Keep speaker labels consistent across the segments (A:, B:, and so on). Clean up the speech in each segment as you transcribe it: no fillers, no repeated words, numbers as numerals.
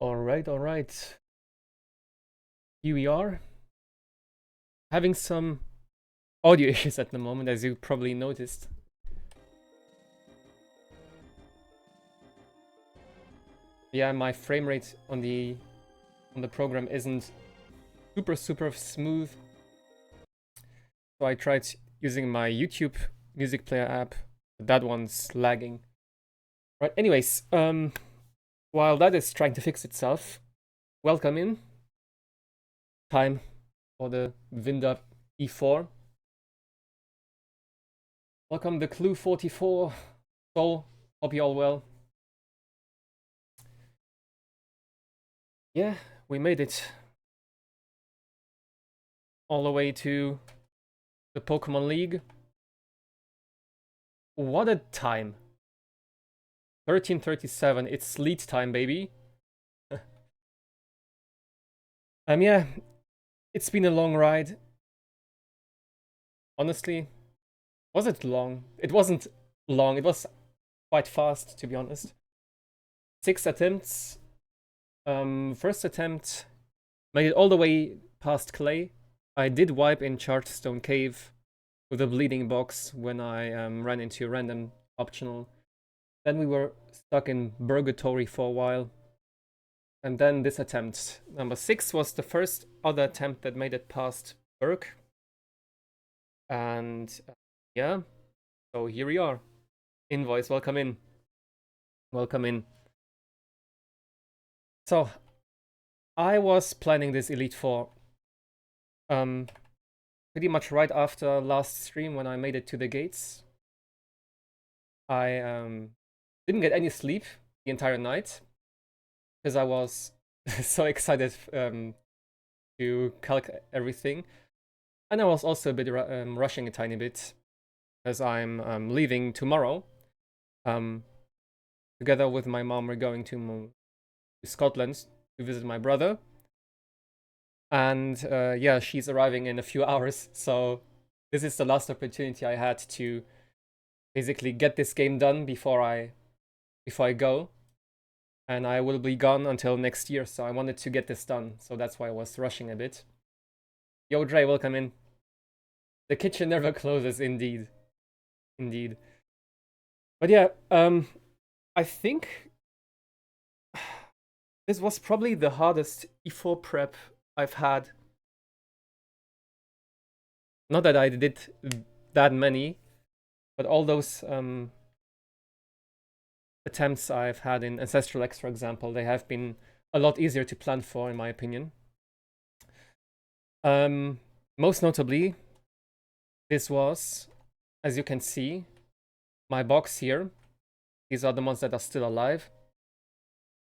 A: All right. Here we are. Having some audio issues at the moment, as you probably noticed. Yeah, my frame rate on the program isn't super smooth. So I tried using my YouTube music player app. That one's lagging. Right, anyways, while that is trying to fix itself, welcome in. Time for the Vinda E4. Welcome the Clue 44. So, hope you all well. Yeah, we made it all the way to the Pokemon League. What a time. 13:37, it's lead time, baby. Yeah, it's been a long ride. Honestly, was it long? It wasn't long, it was quite fast, to be honest. 6 attempts. First attempt, made it all the way past Clay. I did wipe in Chargestone Cave with a bleeding box when I ran into a random optional. Then we were stuck in Purgatory for a while. And then this attempt. Number 6 was the first other attempt that made it past Berg. And yeah, so here we are. Invoice, welcome in. Welcome in. So, I was planning this Elite Four pretty much right after last stream when I made it to the gates. I didn't get any sleep the entire night because I was so excited to calc everything. And I was also a bit rushing a tiny bit as I'm leaving tomorrow. Together with my mom, we're going to Scotland to visit my brother. And yeah, she's arriving in a few hours. So this is the last opportunity I had to basically get this game done before I go. And I will be gone until next year, so I wanted to get this done. So that's why I was rushing a bit. Yo, Dre, welcome in. The kitchen never closes, indeed. Indeed. But yeah, I think this was probably the hardest E4 prep I've had. Not that I did that many, but all those attempts I've had in Ancestral X, for example, they have been a lot easier to plan for, in my opinion. Most notably, this was, as you can see, my box here. These are the ones that are still alive.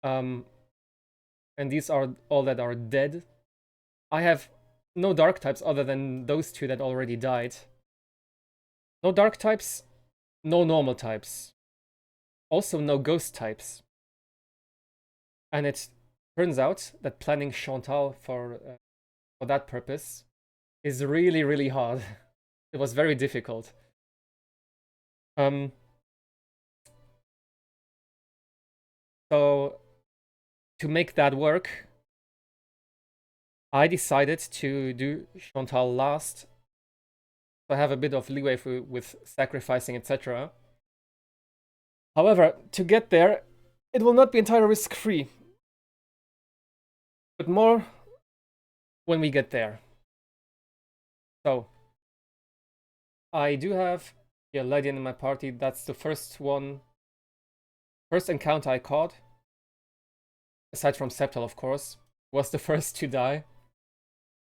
A: And these are all that are dead. I have no dark types other than those two that already died. No dark types, no normal types. Also no ghost types. And it turns out that planning Chantal for that purpose is really hard. It was very difficult. So to make that work, I decided to do Chantal last. So I have a bit of leeway with sacrificing, etc. However, to get there, it will not be entirely risk-free. But more when we get there. So, I do have Lydian in my party. That's the first encounter I caught. Aside from Sceptile, of course. Was the first to die.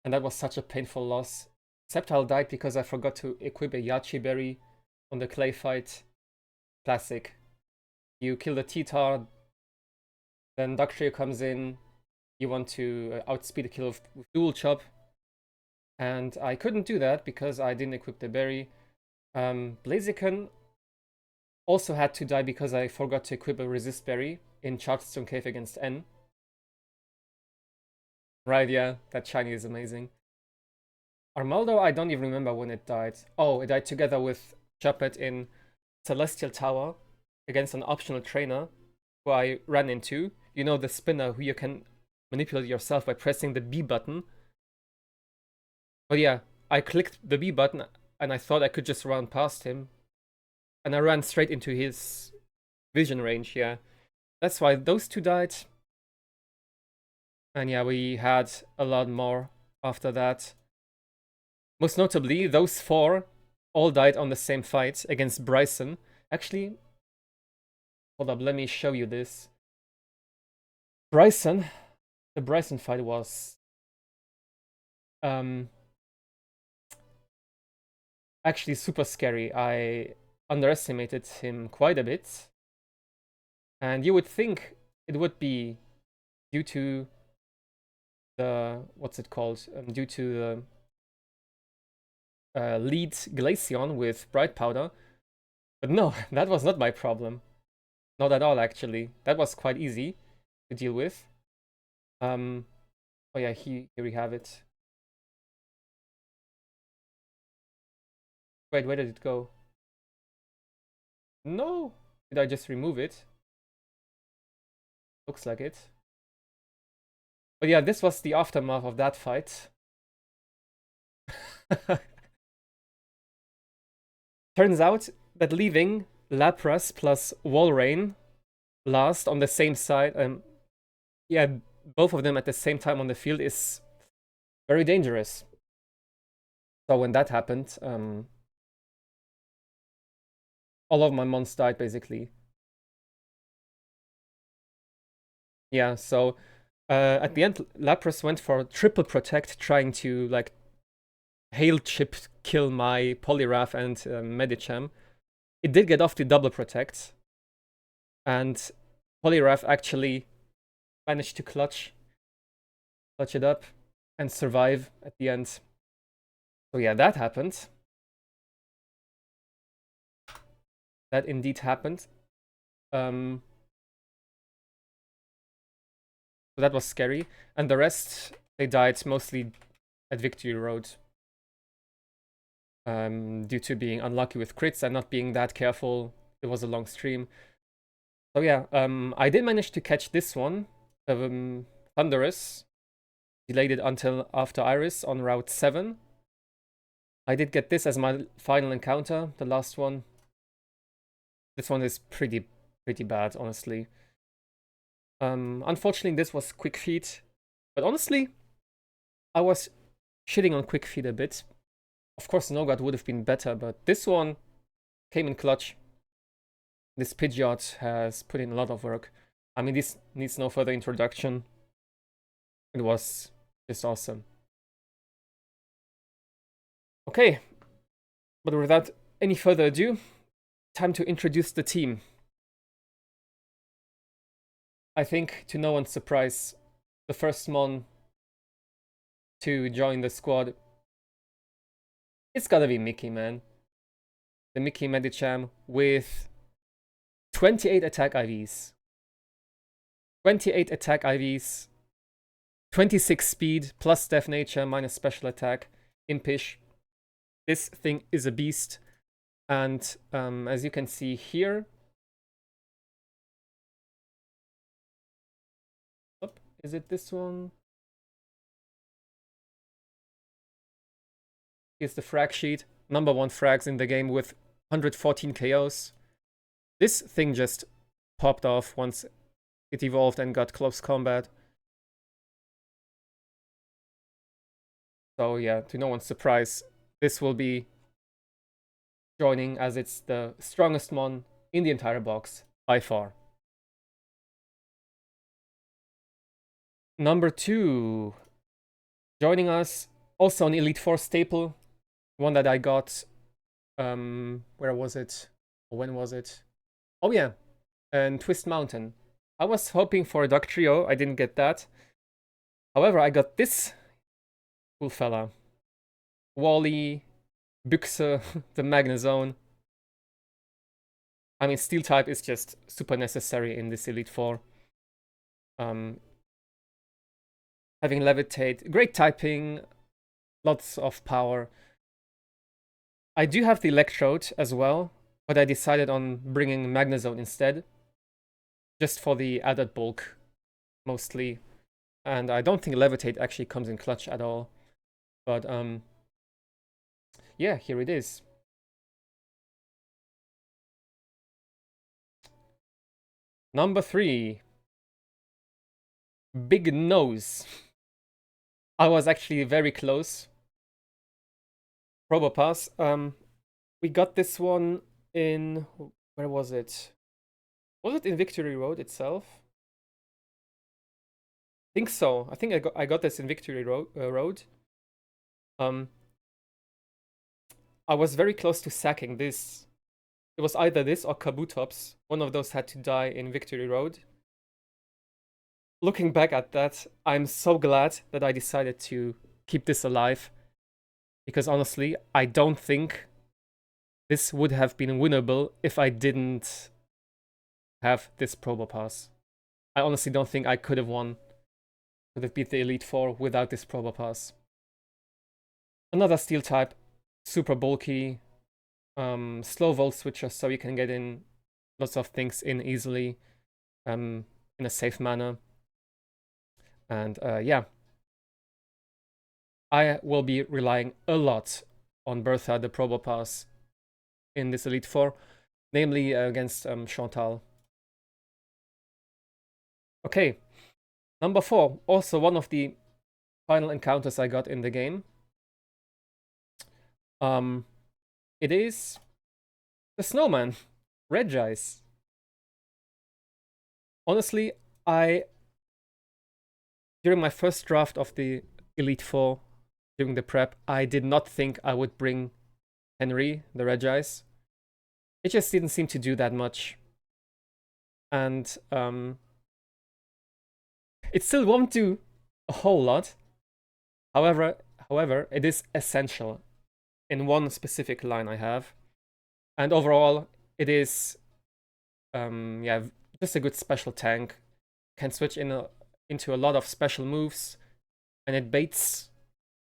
A: And that was such a painful loss. Sceptile died because I forgot to equip a Yachi Berry on the clay fight. Classic. You kill the T-Tar, then Dugtrio comes in, you want to outspeed a kill with Dual Chop, and I couldn't do that because I didn't equip the berry. Blaziken also had to die because I forgot to equip a Resist Berry in Chargestone Cave against N. Right, yeah, that shiny is amazing. Armaldo, I don't even remember when it died. Oh, it died together with Chapet in Celestial Tower against an optional trainer who I ran into. You know, the spinner who you can manipulate yourself by pressing the B button. But yeah, I clicked the B button and I thought I could just run past him. And I ran straight into his vision range, yeah. That's why those two died. And yeah, we had a lot more after that. Most notably, those 4 all died on the same fight against Bryson. Actually, hold up, let me show you this. The Bryson fight was actually super scary. I underestimated him quite a bit. And you would think it would be due to the, what's it called? Due to the lead Glaceon with Bright Powder. But no, that was not my problem. Not at all, actually. That was quite easy to deal with. Oh yeah, here we have it. Wait, where did it go? No! Did I just remove it? Looks like it. But yeah, this was the aftermath of that fight. Turns out that leaving Lapras plus Walrein last on the same side, yeah, both of them at the same time on the field is very dangerous. So when that happened, all of my mons died basically. Yeah, so at the end, Lapras went for triple protect, trying to like hail chip kill my Poliwrath and Medicham. It did get off the double protect, and Poliwrath actually managed to clutch it up and survive at the end. So yeah, that happened. That indeed happened. So that was scary. And the rest, they died mostly at Victory Road. Due to being unlucky with crits and not being that careful. It was a long stream. So yeah, I did manage to catch this one. Thunderous. Delayed it until after Iris on Route 7. I did get this as my final encounter, the last one. This one is pretty bad, honestly. Unfortunately, this was Quick Feet. But honestly, I was shitting on Quick Feet a bit. Of course, Nogat would have been better, but this one came in clutch. This Pidgeot has put in a lot of work. I mean, this needs no further introduction. It was just awesome. Okay, but without any further ado, time to introduce the team. I think, to no one's surprise, the first mon to join the squad, it's gotta be Mickey, man. The Mickey Medicham with 28 attack IVs. 28 attack IVs. 26 speed, plus Def Nature, minus special attack, Impish. This thing is a beast. And as you can see here... Oh, is it this one? Here's the frag sheet. Number 1 frags in the game with 114 KOs. This thing just popped off once it evolved and got close combat. So yeah, to no one's surprise, this will be joining as it's the strongest mon in the entire box, by far. Number 2, joining us, also an Elite Four staple, one that I got, where was it? When was it? Oh yeah, and Twist Mountain. I was hoping for a Duck Trio, I didn't get that. However, I got this cool fella. Wally, Büchse, the Magnezone. I mean, Steel type is just super necessary in this Elite Four. Having Levitate, great typing, lots of power. I do have the Electrode as well, but I decided on bringing Magnezone instead, just for the added bulk mostly. And I don't think Levitate actually comes in clutch at all. But yeah, here it is. Number 3. Big Nose. I was actually very close. Probopass. We got this one in... Where was it? Was it in Victory Road itself? I think so. I think I got this in Victory Road. I was very close to sacking this. It was either this or Kabutops. One of those had to die in Victory Road. Looking back at that, I'm so glad that I decided to keep this alive. Because honestly, I don't think this would have been winnable if I didn't have this Probopass. I honestly don't think I could have won. Could have beat the Elite Four without this Probopass. Another Steel type, super bulky, slow Volt Switcher, so you can get in lots of things in easily, in a safe manner. And yeah, I will be relying a lot on Bertha, the Probopass, in this Elite Four, namely against Chantal. Okay, number 4, also one of the final encounters I got in the game. It is the Snowman, Regice. Honestly, during my first draft of the Elite Four, during the prep, I did not think I would bring Henry, the Regice. It just didn't seem to do that much. And it still won't do a whole lot. However, it is essential in one specific line I have. And overall, it is yeah, just a good special tank. Can switch into a lot of special moves, and it baits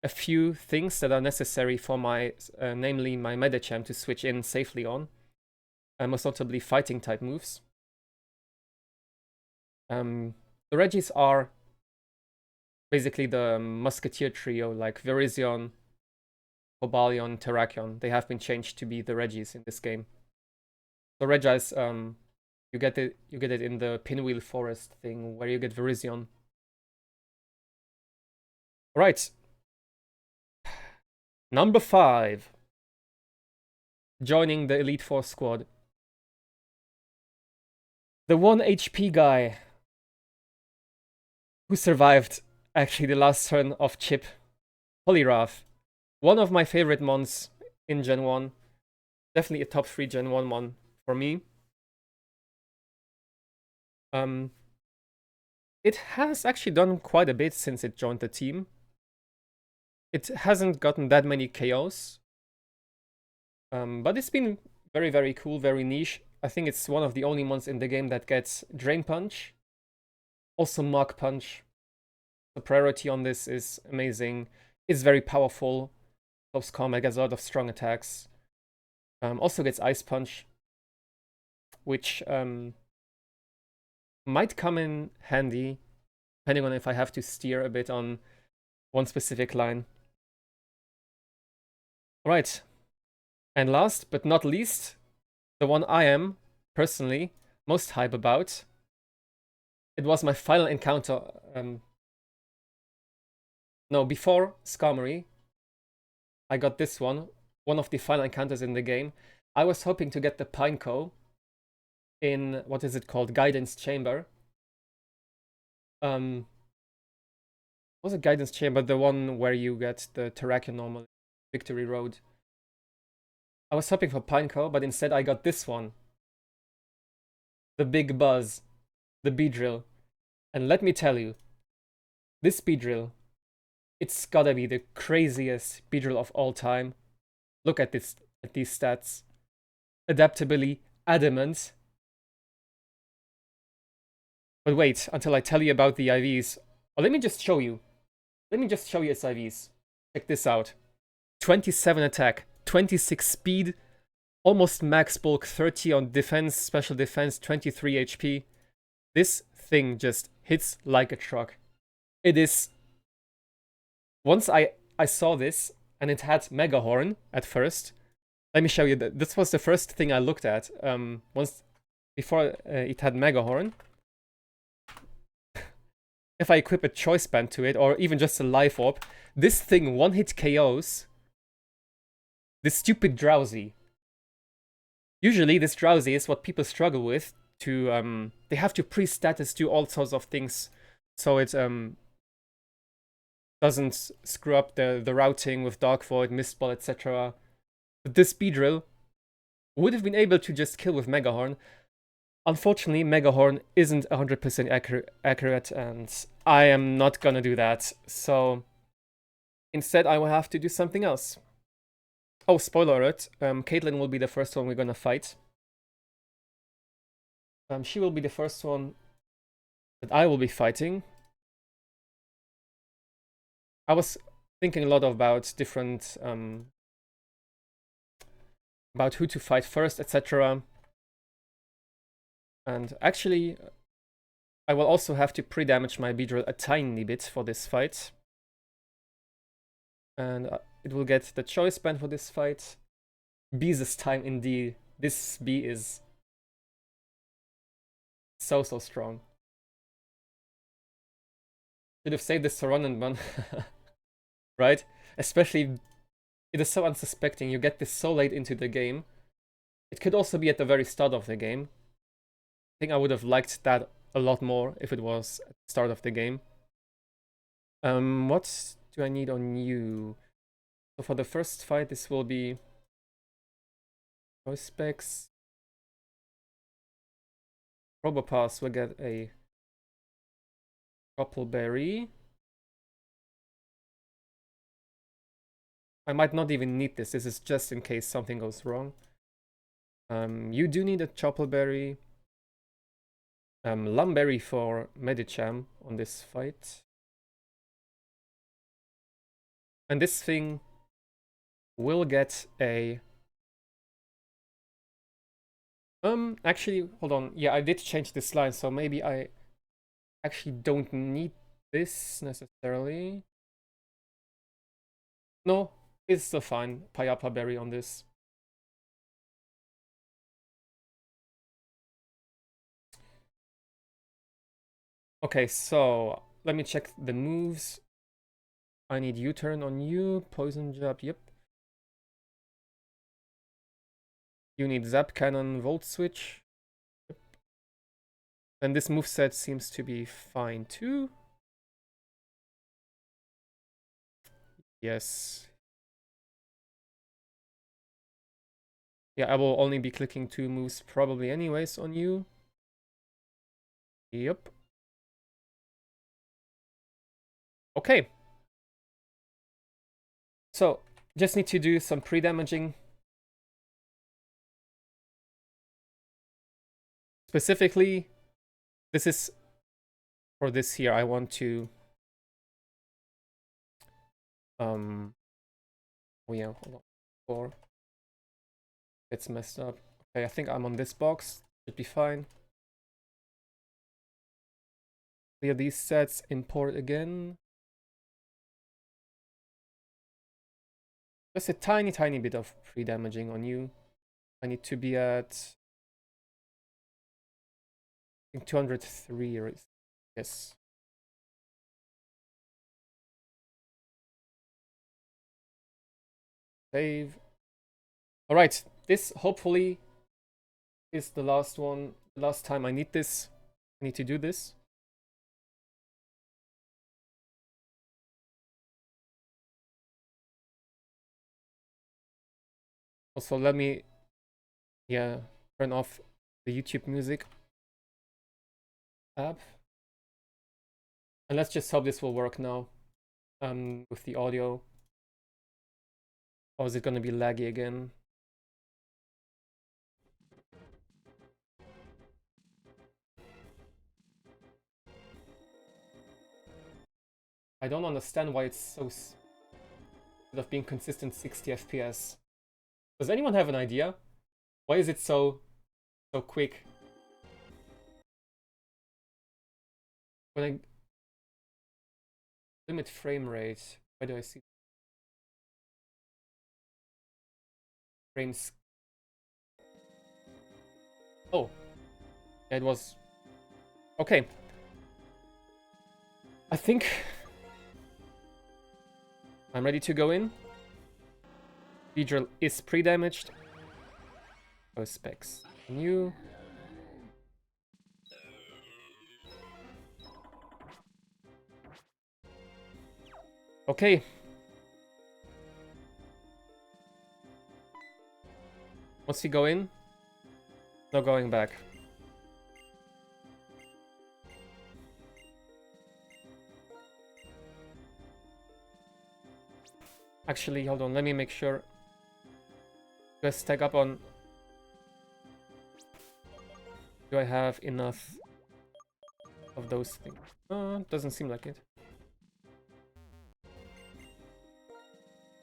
A: a few things that are necessary for my, namely my Medicham to switch in safely on. Most notably fighting type moves. The Regis are basically the Musketeer trio, like Virizion, Cobalion, Terrakion. They have been changed to be the Regis in this game. So Regis, you get it in the Pinwheel Forest thing, where you get Virizion. Right. Number 5. Joining the Elite Four squad. The 1 HP guy who survived actually the last turn of Chip, Poliwrath. One of my favorite mons in Gen 1. Definitely a top 3 Gen 1 mon for me. It has actually done quite a bit since it joined the team. It hasn't gotten that many KOs. But it's been very, very cool, very niche. I think it's one of the only ones in the game that gets Drain Punch. Also Mach Punch. The priority on this is amazing. It's very powerful. Close combat, gets a lot of strong attacks. Also gets Ice Punch, which might come in handy, depending on if I have to steer a bit on one specific line. Alright. And last but not least, the one I am, personally, most hype about. It was my final encounter. No, before Skarmory, I got this one of the final encounters in the game. I was hoping to get the Pineco in, what is it called, Guidance Chamber. Was it Guidance Chamber, the one where you get the Terrakion normal, Victory Road? I was hoping for Pineco, but instead I got this one. The Big Buzz, the Beedrill. And let me tell you, this Beedrill, it's gotta be the craziest Beedrill of all time. Look at these stats. Adaptability, Adamant. But wait, until I tell you about the IVs. Oh, let me just show you. Its IVs. Check this out. 27 attack, 26 speed, almost max bulk, 30 on defense, special defense, 23 HP. This thing just hits like a truck. It is... Once I saw this, and it had Mega Horn at first. Let me show you that. This was the first thing I looked at. Once before it had Mega Horn. If I equip a Choice Band to it, or even just a Life Orb, this thing one-hit KOs this stupid Drowsy. Usually this Drowsy is what people struggle with. They have to pre-status do all sorts of things so it doesn't screw up the routing with Dark Void, Mistball, etc. But this Beedrill would have been able to just kill with Mega Horn. Unfortunately, Mega Horn isn't 100% accurate, and I am not gonna do that. So instead, I will have to do something else. Oh, spoiler alert, Caitlyn will be the first one we're gonna fight. She will be the first one that I will be fighting. I was thinking a lot about different... about who to fight first, etc. And actually, I will also have to pre-damage my Beedrill a tiny bit for this fight. And it will get the Choice Band for this fight. Bee's time indeed. This Bee is so strong. Should have saved this to run and run. Right? Especially, it is so unsuspecting. You get this so late into the game. It could also be at the very start of the game. I think I would have liked that a lot more if it was at the start of the game. What do I need on you? So for the first fight, this will be choice specs. Probopass will get a Berry. I might not even need this. This is just in case something goes wrong. You do need a Choppleberry. Lumberry for Medicham on this fight. And this thing will get a... actually, hold on. Yeah, I did change this line, so maybe I actually don't need this necessarily. No, it's still fine. Payapa Berry on this. Okay, so let me check the moves. I need U-turn on you, Poison Jab, yep. You need Zap Cannon, Volt Switch. Yep. And this moveset seems to be fine too. Yes. Yeah, I will only be clicking 2 moves probably anyways on you. Yep. Okay. So, just need to do some pre-damaging. Specifically, this is for this here. I want to... oh yeah, hold on. 4. It's messed up. Okay, I think I'm on this box. Should be fine. Clear these sets, import again. Just a tiny bit of pre-damaging on you. I need to be at... I think 203 or yes. Save. Alright, this hopefully is the last one. The last time I need this. I need to do this. Also, let me, yeah, turn off the YouTube music app. And let's just hope this will work now with the audio. Or is it going to be laggy again? I don't understand why it's so... instead of being consistent 60 FPS. Does anyone have an idea? Why is it so quick? When I limit frame rate, why do I see frames? Oh, it was okay. I think I'm ready to go in. Beedrill is pre-damaged. Oh, specs. New. Okay. Once we go in, no going back. Actually, hold on, let me make sure. Just stack up on... Do I have enough of those things? Doesn't seem like it.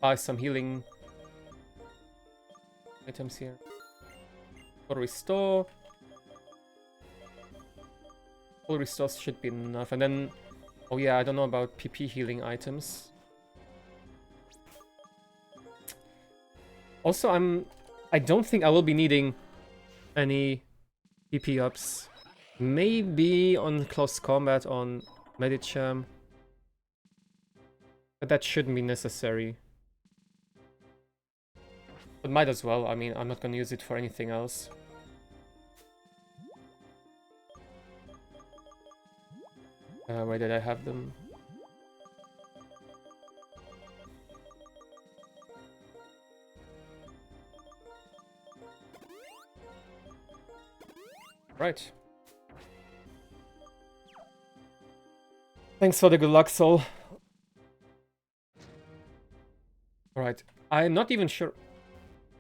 A: Buy some healing items here. Full restore. Full restore should be enough. And then, oh yeah, I don't know about PP healing items. Also, I don't think I will be needing any PP ups. Maybe on close combat on Medicham. But that shouldn't be necessary. But might as well. I mean, I'm not gonna use it for anything else. Where did I have them? Right. Thanks for the good luck, Soul. Alright. I'm not even sure.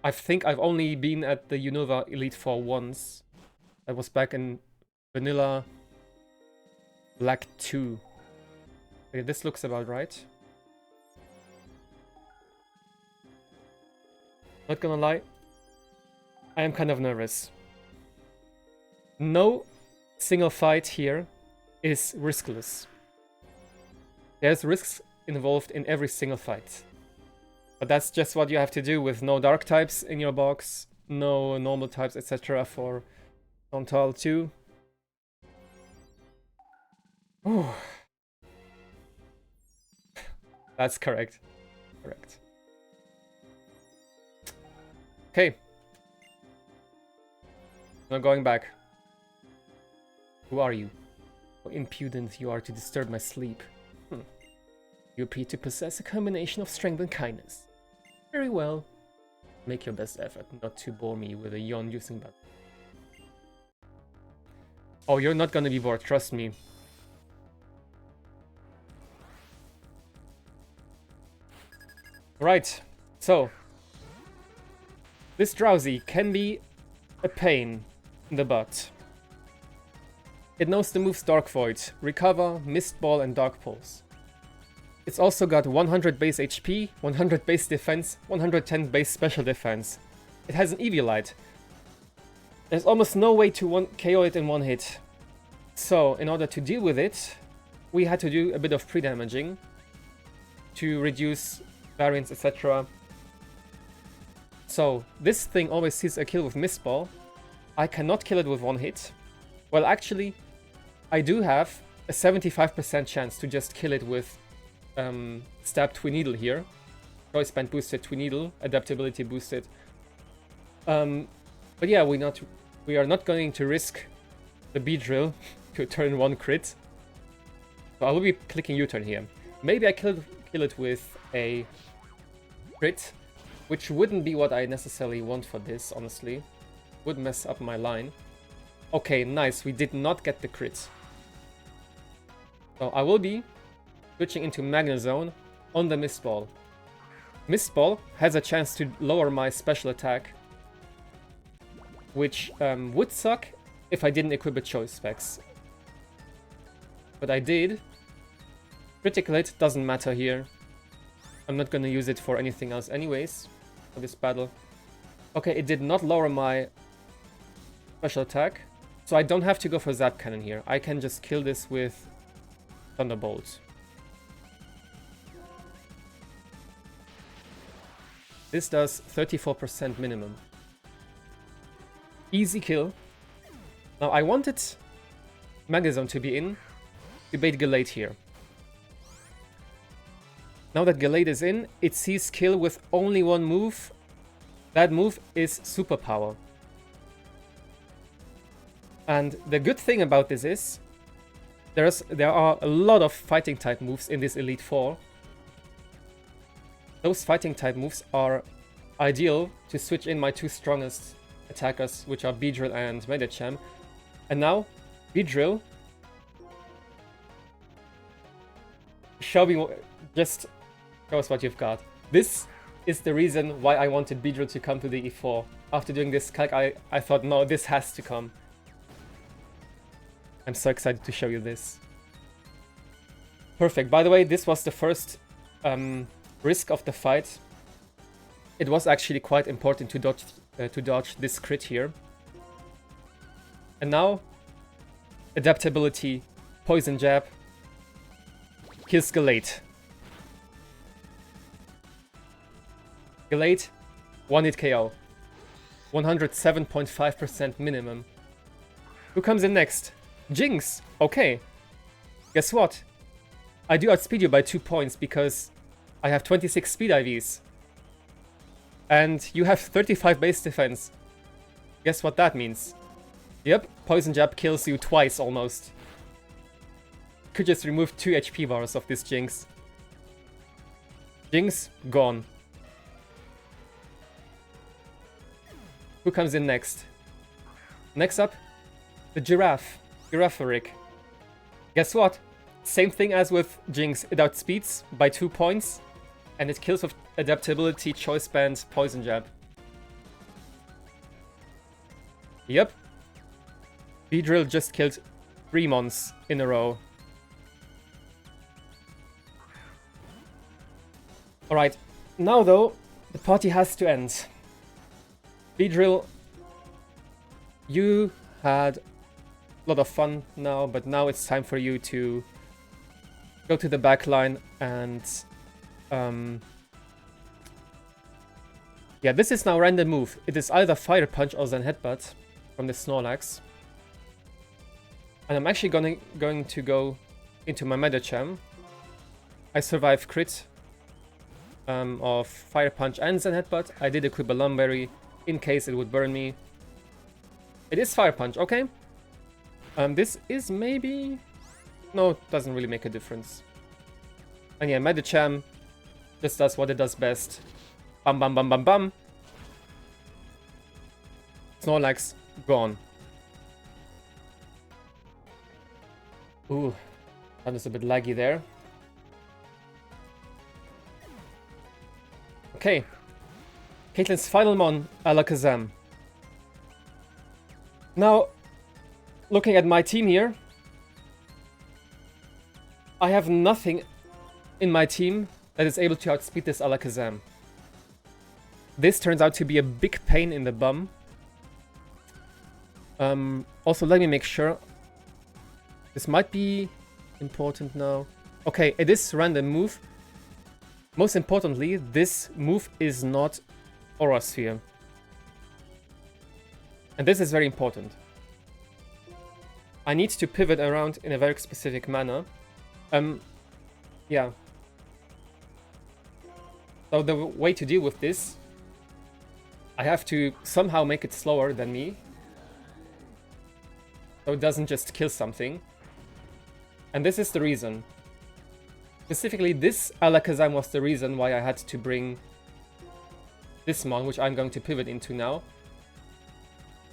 A: I think I've only been at the Unova Elite Four once. That was back in Vanilla Black 2. Okay, this looks about right. Not gonna lie, I am kind of nervous. No single fight here is riskless. There's risks involved in every single fight. But that's just what you have to do with no dark types in your box, no normal types, etc. for Frontal 2. Ooh. That's correct. Correct. Okay. No going back. Who are you? How impudent you are to disturb my sleep. You appear to possess a combination of strength and kindness. Very well. Make your best effort not to bore me with a yawn-inducing button. Oh, you're not gonna be bored, trust me. Right, so... This Drowsy can be a pain in the butt. It knows the moves Dark Void, Recover, Mist Ball and Dark Pulse. It's also got 100 base HP, 100 base defense, 110 base special defense. It has an Eviolite. There's almost no way to KO it in one hit. So, in order to deal with it, we had to do a bit of pre-damaging to reduce variance, etc. So, this thing always sees a kill with Mist Ball. I cannot kill it with one hit. Well, actually, I do have a 75% chance to just kill it with Stab Twin Needle here. Choice Band boosted Twin Needle, adaptability boosted. But yeah, we are not going to risk the Beedrill to turn 1 crit. So I will be clicking U-turn here. Maybe I kill it with a crit, which wouldn't be what I necessarily want for this, honestly. Would mess up my line. Okay, nice, we did not get the crit. So I will be switching into Magna Zone on the Mist Ball. Mist Ball has a chance to lower my special attack, which would suck if I didn't equip a choice specs. But I did. Critical hit doesn't matter here. I'm not gonna use it for anything else anyways, for this battle. Okay, it did not lower my special attack, so I don't have to go for Zap Cannon here. I can just kill this with Thunderbolt. This does 34% minimum. Easy kill. Now I wanted Magazone to be in to bait Gallade here. Now that Gallade is in, it sees kill with only one move. That move is Superpower. And the good thing about this is there are a lot of fighting type moves in this Elite Four. Those fighting type moves are ideal to switch in my two strongest attackers, which are Beedrill and Medicham. And now, Beedrill, just show us what you've got. This is the reason why I wanted Beedrill to come to the E4. After doing this calc, I thought, no, this has to come. I'm so excited to show you this. Perfect. By the way, this was the first risk of the fight. It was actually quite important to dodge this crit here. And now, adaptability, poison jab, kills Gallade. Gallade, 1-hit KO. 107.5% minimum. Who comes in next? Jinx! Okay. Guess what? I do outspeed you by 2 points because I have 26 speed IVs. And you have 35 base defense. Guess what that means? Yep, Poison Jab kills you twice almost. Could just remove 2 HP bars of this Jinx. Jinx, gone. Who comes in next? Next up, the Giraffaric. Guess what? Same thing as with Jinx, it outspeeds by 2 points, and it kills with adaptability, choice band, poison jab. Yep. Beedrill just killed 3 mons in a row. Alright, now though, the party has to end. Beedrill, you had a lot of fun now, but now it's time for you to go to the back line and yeah, this is now random move. It is either Fire Punch or Zen Headbutt from the Snorlax. And I'm actually going to go into my Medicham. I survived crit of Fire Punch and Zen Headbutt. I did equip a Lumberry in case it would burn me. It is Fire Punch, okay. This is maybe... No, it doesn't really make a difference. And yeah, Medicham just does what it does best. Bam bam bam bam bam. Snorlax, gone. Ooh, that was a bit laggy there. Okay. Caitlin's final mon, Alakazam. Now, looking at my team here, I have nothing in my team that is able to outspeed this Alakazam. This turns out to be a big pain in the bum. Also, let me make sure. This might be important now. Okay, it is random move. Most importantly, this move is not Aura Sphere. And this is very important. I need to pivot around in a very specific manner. Yeah. So the way to deal with this, I have to somehow make it slower than me. So it doesn't just kill something. And this is the reason. Specifically, this Alakazam was the reason why I had to bring this mon, which I'm going to pivot into now.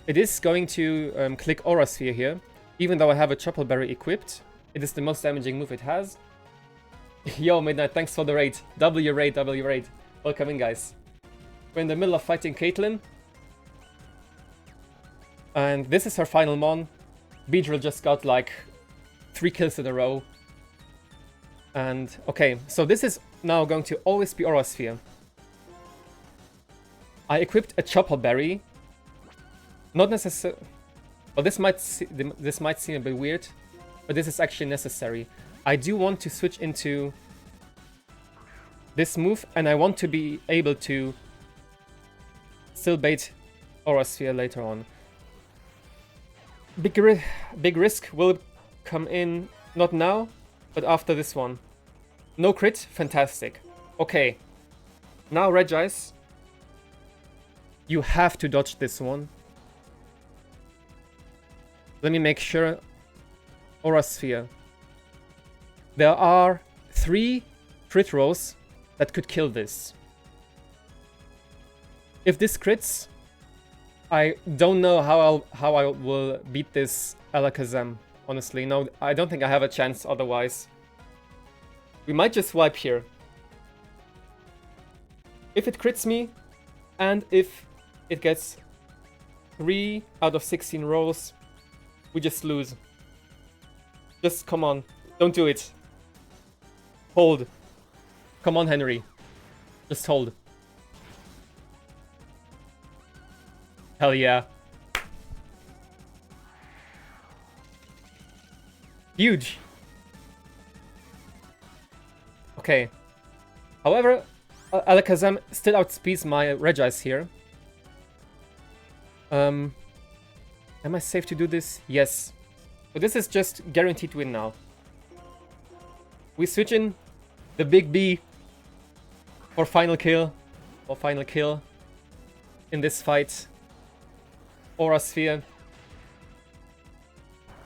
A: It is going to click Aura Sphere here. Even though I have a Chople Berry equipped, it is the most damaging move it has. Yo, Midnight, thanks for the raid. W raid, W raid. Welcome in, guys. We're in the middle of fighting Caitlyn. And this is her final mon. Beedrill just got like 3 kills in a row. And okay, so this is now going to always be Aura Sphere. I equipped a Chople Berry. Not necessarily... Well, this might seem a bit weird, but this is actually necessary. I do want to switch into this move, and I want to be able to still bait Aura Sphere later on. Big risk will come in, not now, but after this one. No crit, fantastic. Okay, now Regice, you have to dodge this one. Let me make sure. Aura Sphere. There are 3 crit rolls that could kill this. If this crits, I don't know how I will beat this Alakazam. Honestly, no, I don't think I have a chance otherwise. We might just wipe here. If it crits me, and if it gets 3 out of 16 rolls, we just lose. Just come on, don't do it. Hold. Come on, Henry. Just hold. Hell yeah. Huge. Okay. However, Alakazam still outspeeds my Regice here. Am I safe to do this? Yes. So this is just guaranteed win now. We switch in the big B for final kill. Or final kill in this fight. Aura Sphere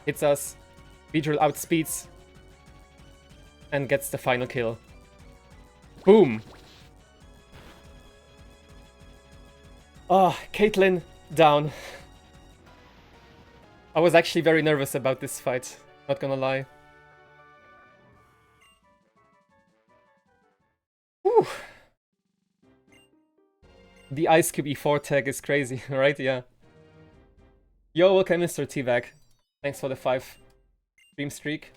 A: hits us. Beedrill outspeeds and gets the final kill. Boom! Ah, Caitlyn down. I was actually very nervous about this fight, not gonna lie. Whew. The Ice Cube E4 tag is crazy, right? Yeah. Yo, welcome Mr. T-Bag. Thanks for the 5 stream streak.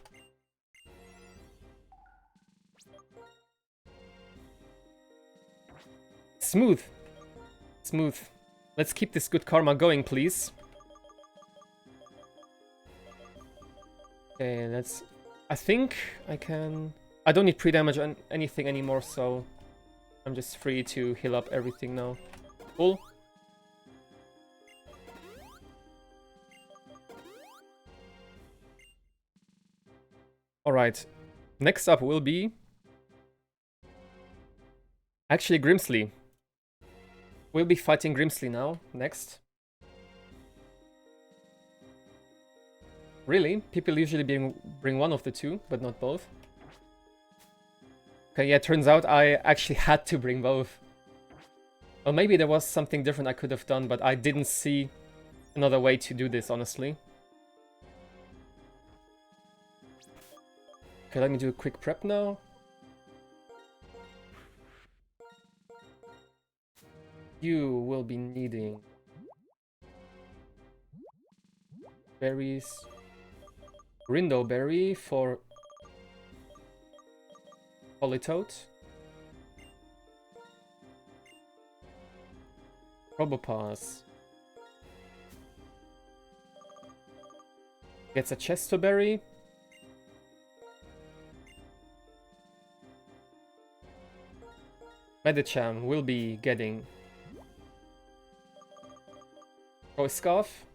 A: Smooth. Smooth. Let's keep this good karma going, please. Okay, let's... I think I can... I don't need pre-damage on anything anymore, so... I'm just free to heal up everything now. Cool. Alright. Next up will be... actually Grimsley. We'll be fighting Grimsley now, next. Really? People usually bring one of the two, but not both. Okay, yeah, turns out I actually had to bring both. Well, maybe there was something different I could have done, but I didn't see another way to do this, honestly. Okay, let me do a quick prep now. You will be needing berries. Rindo berry for Politoad. Probopass. Gets a Chesto berry. Medicham will be getting Choice Scarf.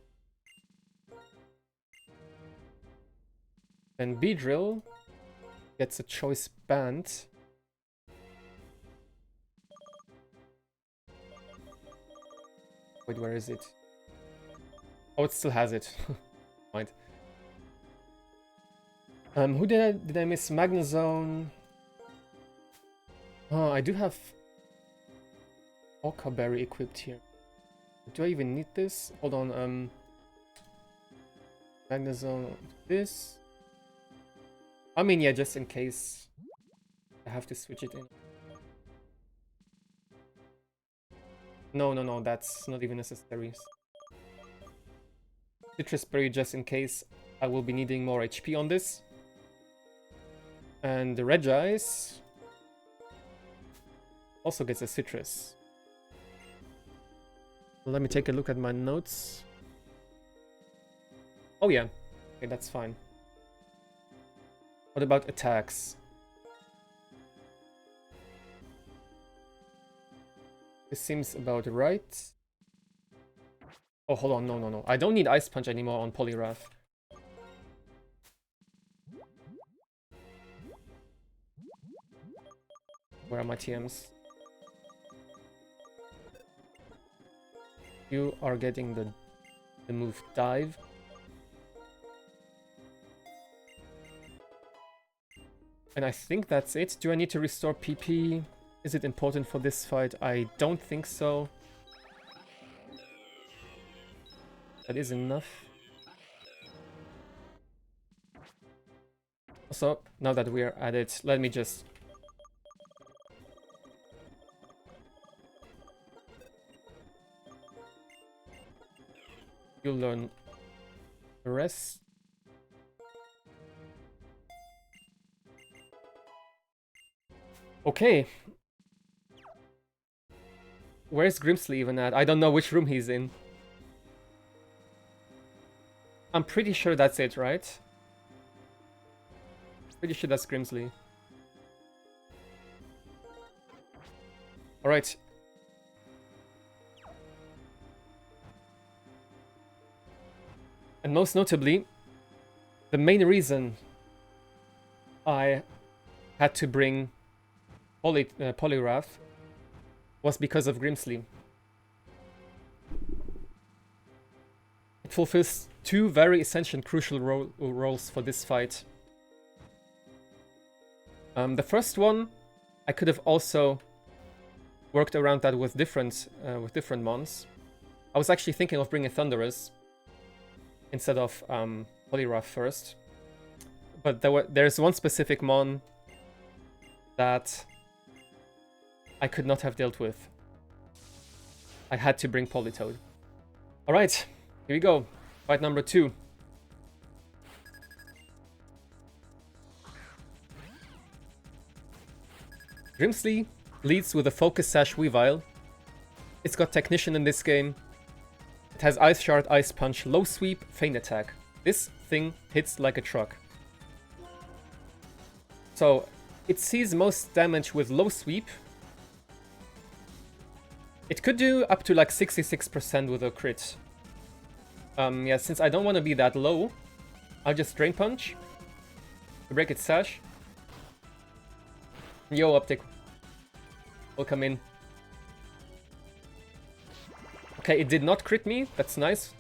A: Then Beedrill gets a Choice Band. Wait, where is it? Oh, it still has it. Right. Who did I miss? Magnezone. Oh, I do have Orca Berry equipped here. Do I even need this? Hold on, Magnezone, this. I mean, yeah, just in case I have to switch it in. No, that's not even necessary. Citrus Berry just in case I will be needing more HP on this. And the Regice also gets a Citrus. Let me take a look at my notes. Oh yeah, okay, that's fine. What about attacks? This seems about right. Oh, hold on. No, no, no. I don't need Ice Punch anymore on Poliwrath. Where are my TMs? You are getting the move Dive. And I think that's it. Do I need to restore PP? Is it important for this fight? I don't think so. That is enough. Also, now that we're at it, let me just... You'll learn the rest. Okay. Where's Grimsley even at? I don't know which room he's in. I'm pretty sure that's it, right? Pretty sure that's Grimsley. Alright. And most notably, the main reason I had to bring Poliwrath was because of Grimsley. It fulfills two very essential, crucial roles for this fight. The first one, I could have also worked around that with different mons. I was actually thinking of bringing Thunderous instead of Poliwrath first, but there's one specific mon that I could not have dealt with. I had to bring Politoed. Alright, here we go. Fight number 2. Grimsley leads with a Focus Sash Weavile. It's got Technician in this game. It has Ice Shard, Ice Punch, Low Sweep, Feint Attack. This thing hits like a truck. So, it sees most damage with Low Sweep. It could do up to like 66% with a crit. Yeah, since I don't want to be that low, I'll just Drain Punch to break its sash. Yo, Optic. Welcome in. Okay, it did not crit me. That's nice.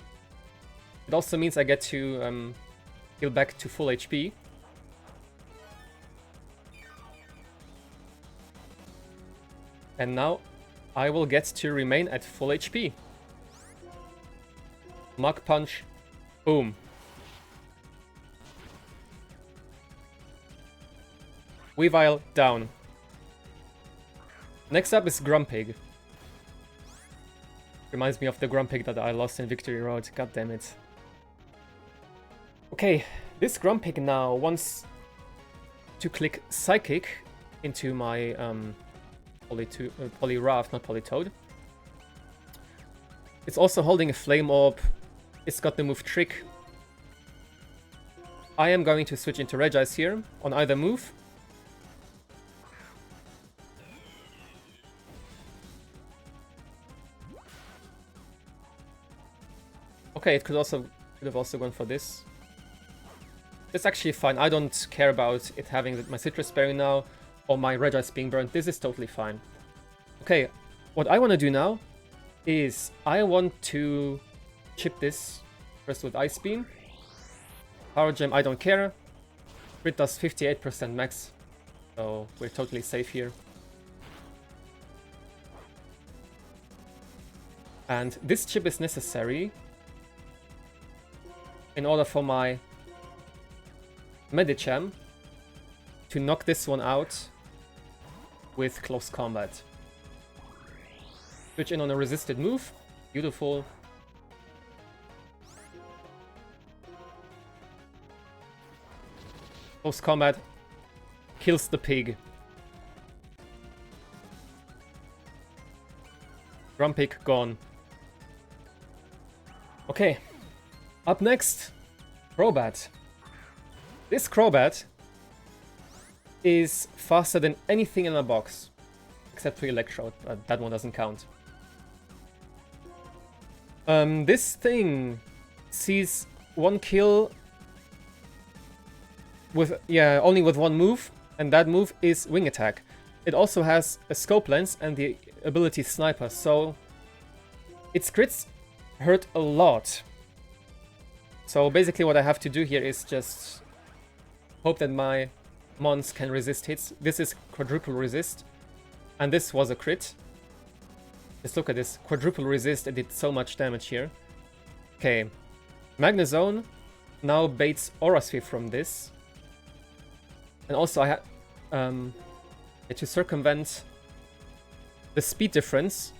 A: It also means I get to heal back to full HP. And now I will get to remain at full HP. Mach Punch. Boom. Weavile down. Next up is Grumpig. Reminds me of the Grumpig that I lost in Victory Road. God damn it. Okay, this Grumpig now wants to click Psychic into my Poliwrath, not Politoed. It's also holding a Flame Orb. It's got the move Trick. I am going to switch into Regice here on either move. Okay, it could have also gone for this. It's actually fine. I don't care about it having my Citrus Berry now or my Regice being burnt. This is totally fine. Okay, what I want to do now is I want to chip this first with Ice Beam. Power Gem, I don't care. Crit does 58% max, so we're totally safe here. And this chip is necessary in order for my Medicham to knock this one out with Close Combat. Switch in on a resisted move. Beautiful. Close Combat kills the pig. Grumpig gone. Okay. Up next, Crobat. This Crobat is faster than anything in a box. Except for Electrode, but that one doesn't count. This thing sees one kill with, yeah, only with one move, and that move is Wing Attack. It also has a Scope Lens and the ability Sniper, so its crits hurt a lot. So basically what I have to do here is just hope that my mons can resist hits. This is quadruple resist, and this was a crit. Just look at this, quadruple resist, it did so much damage here. Okay, Magnezone now baits Aura Sphere from this. And also I had to circumvent the speed difference.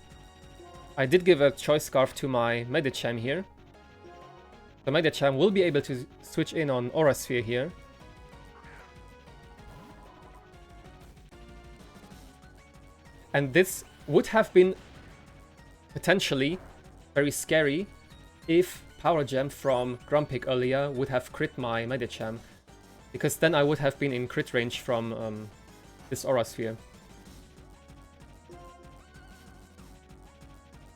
A: I did give a Choice Scarf to my Medicham here. The Medicham will be able to switch in on Aura Sphere here. And this would have been potentially very scary if Power Gem from Grumpig earlier would have crit my Medicham. Because then I would have been in crit range from this Aura Sphere.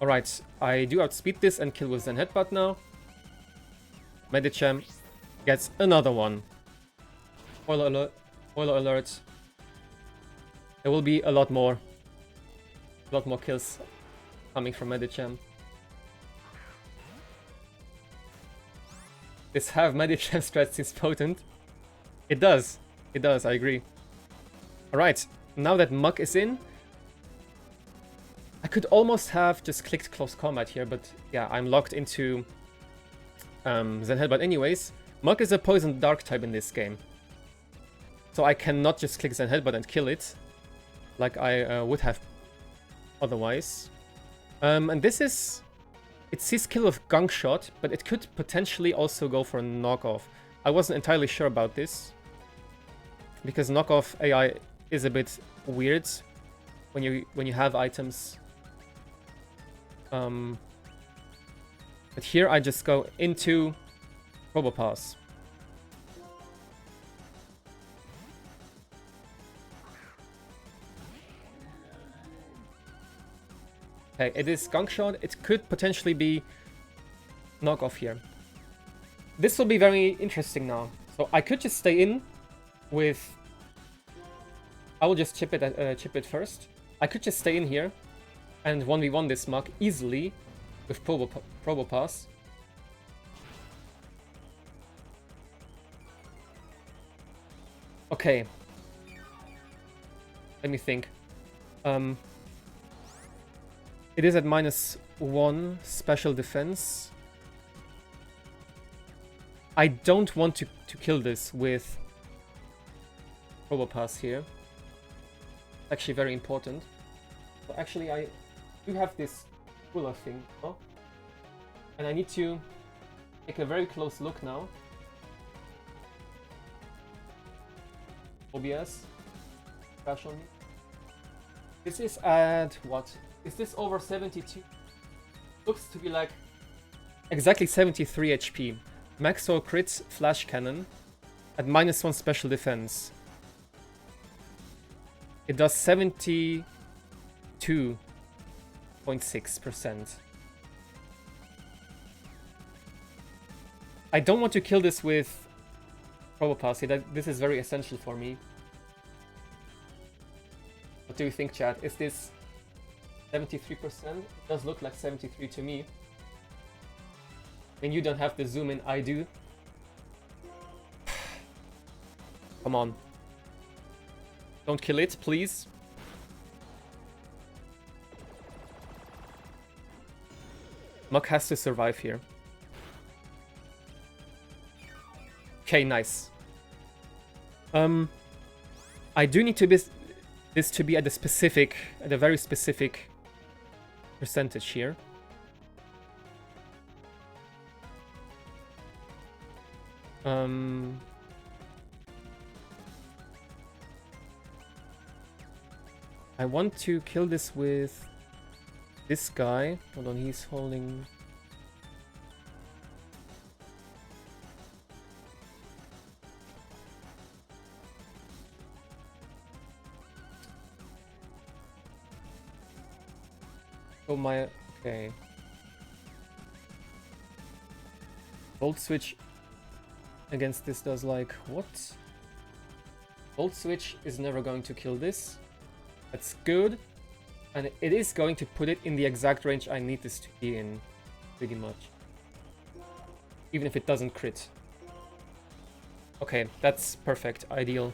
A: Alright, I do outspeed this and kill with Zen Headbutt now. Medicham gets another one. Spoiler alert. Spoiler alert. There will be a lot more kills coming from Medicham. This have Medicham strat is potent. It does, I agree. Alright, now that Muk is in, I could almost have just clicked Close Combat here, but yeah, I'm locked into Zen Headbutt anyways. Muk is a Poison Dark type in this game, so I cannot just click Zen Headbutt and kill it, like I would have otherwise. And this is... It sees kill with Gunk Shot, but it could potentially also go for a knockoff. I wasn't entirely sure about this, because knockoff AI is a bit weird when you have items. But here I just go into Probopass. Okay, it is Gunk Shot. It could potentially be knockoff here. This will be very interesting now. So I could just stay in with... I will just chip it first. I could just stay in here and 1v1 this Muk easily with Probopass. Okay. Let me think. It is at -1 special defense. I don't want to kill this with Probopass here. Actually very important. So actually I do have this cooler thing, oh? And I need to take a very close look now. OBS, crash on me. This is at what? Is this over 72? Looks to be like exactly 73 HP. Maxwell crits Flash Cannon at -1 special defense. It does 72.6%. I don't want to kill this with Probopass. This is very essential for me. What do you think, chat? Is this 73%? It does look like 73 to me. And you don't have the zoom in, I do. Come on. Don't kill it, please. Muk has to survive here. Okay, nice. I do need this to be at a very specific percentage here. I want to kill this with this guy. Hold on, he's holding... Oh my... Okay. Volt switch against this does like... What? Volt switch is never going to kill this. That's good. And it is going to put it in the exact range I need this to be in. Pretty much. Even if it doesn't crit. Okay, that's perfect. Ideal.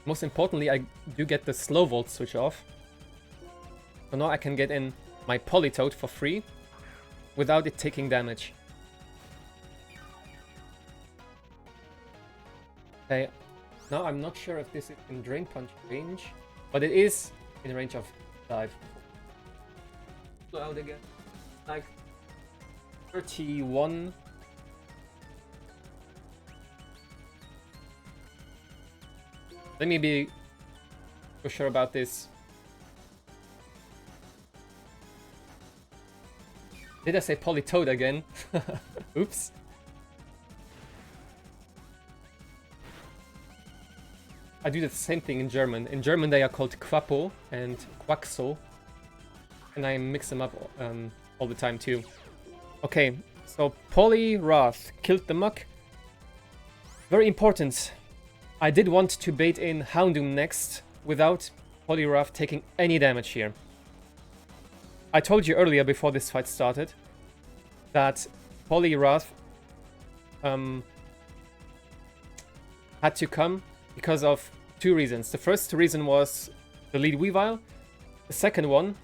A: Most importantly, I do get the slow volt switch off. So now I can get in my Politoed for free without it taking damage. Okay, now I'm not sure if this is in Drain Punch range, but it is in range of dive. Go out again. Like 31. Let me be for sure about this. Did I say Politoed again? Oops. I do the same thing in German. In German they are called Quapo and Quaxo. And I mix them up all the time too. Okay, so Poliwrath killed the Muck. Very important. I did want to bait in Houndoom next without Poliwrath taking any damage here. I told you earlier before this fight started that Poliwrath had to come because of two reasons. The first reason was the lead Weavile. The second one,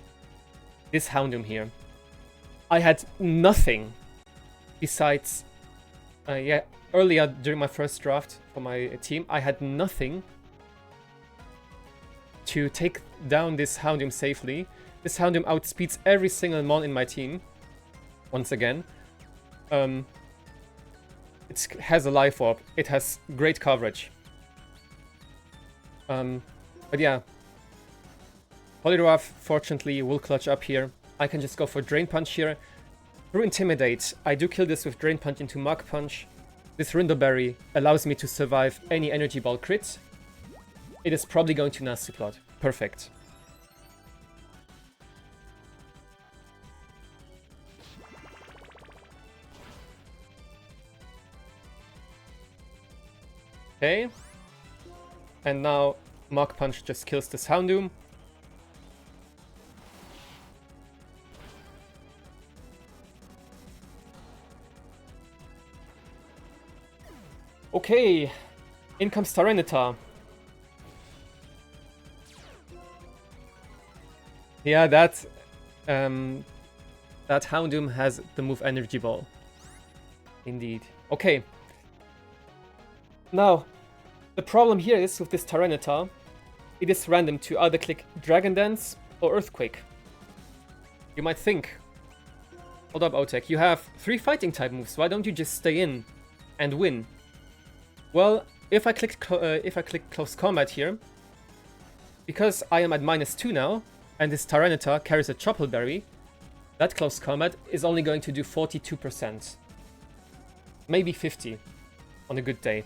A: this Houndoom here. I had nothing besides... earlier during my first draft for my team, I had nothing to take down this Houndoom safely. This Houndoom outspeeds every single mon in my team. Once again. It has a life orb. It has great coverage. But yeah. Poliwrath, fortunately, will clutch up here. I can just go for Drain Punch here. Through Intimidate, I do kill this with Drain Punch into Mach Punch. This Rindoberry allows me to survive any Energy Ball crit. It is probably going to Nasty Plot. Perfect. Okay. And now Mach Punch just kills this Houndoom. Okay, in comes Tyranitar. Yeah, that Houndoom has the move Energy Ball. Indeed. Okay. Now, the problem here is with this Tyranitar, it is random to either click Dragon Dance or Earthquake. You might think, hold up, Otek, you have 3 fighting type moves, why don't you just stay in and win? Well, if I click Close Combat here, because I am at -2 now, and this Tyranitar carries a Choppleberry, that Close Combat is only going to do 42%. Maybe 50 on a good day.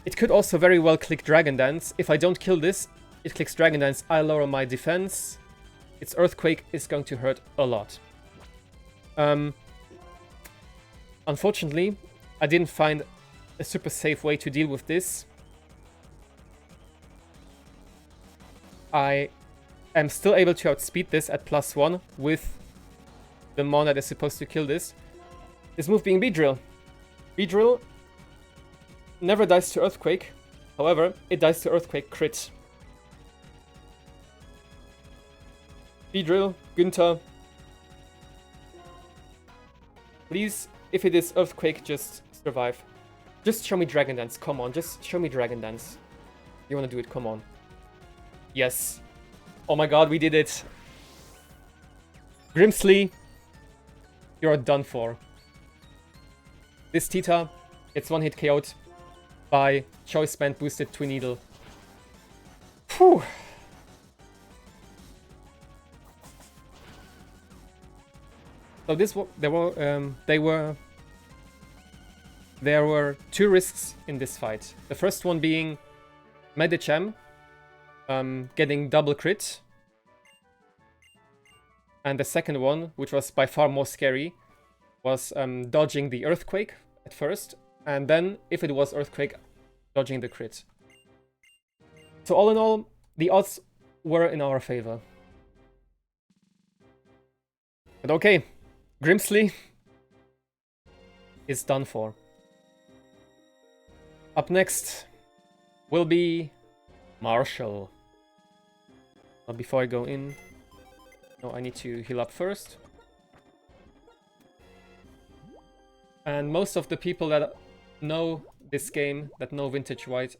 A: It could also very well click Dragon Dance. If I don't kill this, it clicks Dragon Dance, I lower my defense. Its Earthquake is going to hurt a lot. Unfortunately, I didn't find a super safe way to deal with this. I am still able to outspeed this at +1 with the mon that is supposed to kill this. This move being Beedrill. Beedrill never dies to Earthquake. However, it dies to Earthquake crit. Beedrill, Günther. Please, if it is Earthquake, just survive. Just show me Dragon Dance, come on, just show me Dragon Dance. You wanna do it, come on. Yes. Oh my god, we did it. Grimsley, you're done for. This Tita, it's one hit KO'd by Choice Band boosted Twin Needle. Phew. So this they were there were two risks in this fight. The first one being Medicham getting double crit. And the second one, which was by far more scary, was dodging the Earthquake at first. And then, if it was Earthquake, dodging the crit. So all in all, the odds were in our favor. But okay, Grimsley is done for. Up next will be Marshall. But before I go in, no, I need to heal up first. And most of the people that know this game, that know Vintage White,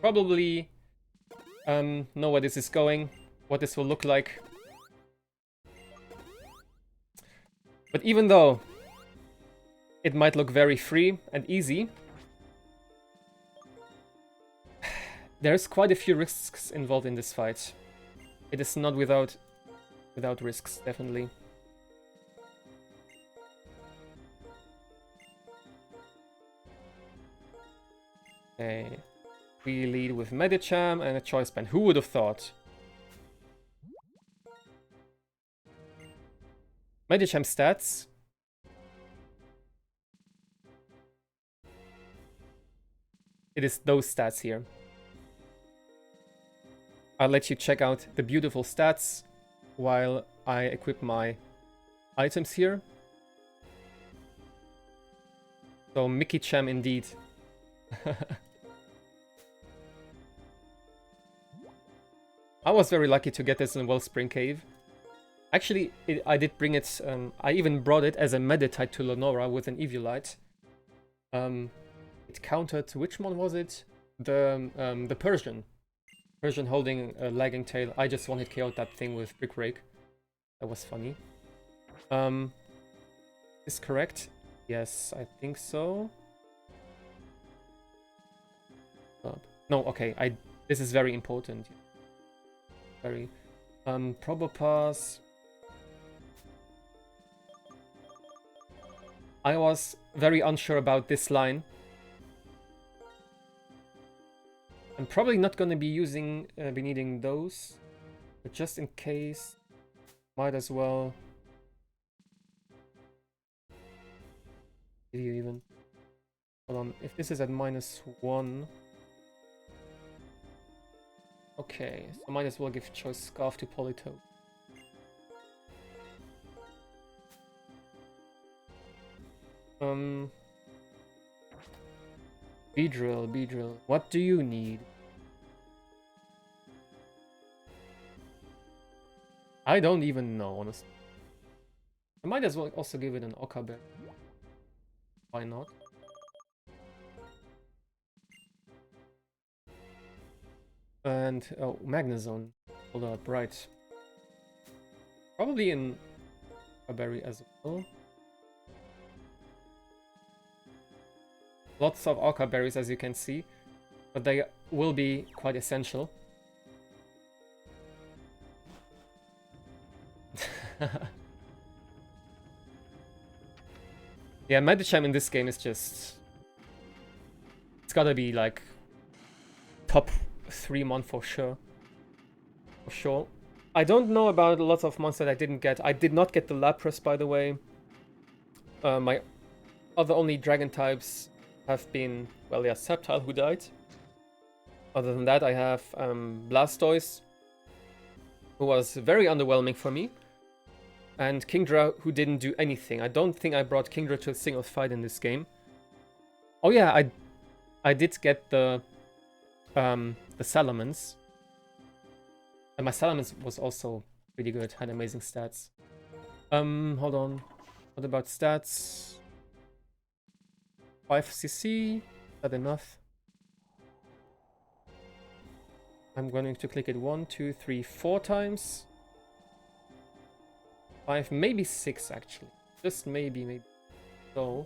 A: probably know where this is going, what this will look like. But even though it might look very free and easy, there's quite a few risks involved in this fight. It is not without risks, definitely. Okay, we lead with Medicham and a Choice Band. Who would have thought? Medicham stats. It is those stats here. I'll let you check out the beautiful stats while I equip my items here. So Mickey Cham indeed. I was very lucky to get this in Wellspring Cave. Actually, I did bring it, I even brought it as a Meditite to Lenora with an Eviolite. It countered, which one was it? The Persian. Persian holding a lagging tail. I just wanted to KO that thing with Brick Rake. That was funny. Is correct? Yes, I think so. No, okay, this is very important. Very. Probopass. I was very unsure about this line. I'm probably not going to be needing those, but just in case, might as well. Did you even? Hold on, if this is at -1. Okay, so might as well give Choice Scarf to Politoed. Beedrill. What do you need? I don't even know, honestly. I might as well also give it an Okabe. Why not? And, oh, Magnezone. Hold up, right. Probably in a berry as well. Lots of Orca berries, as you can see, but they will be quite essential. Yeah, Medicham in this game is just... It's gotta be like top 3 mon for sure. For sure. I don't know about lots of monsters I didn't get. I did not get the Lapras, by the way. My other only dragon types have been, well, yeah, Sceptile, who died. Other than that, I have Blastoise, who was very underwhelming for me, and Kingdra, who didn't do anything. I don't think I brought Kingdra to a single fight in this game. Oh yeah, I did get the Salamence. And my Salamence was also pretty good, had amazing stats. Hold on. What about stats? 5 CC, that enough? I'm going to click it 1, 2, 3, 4 times. 5, maybe 6 actually. Just maybe. So,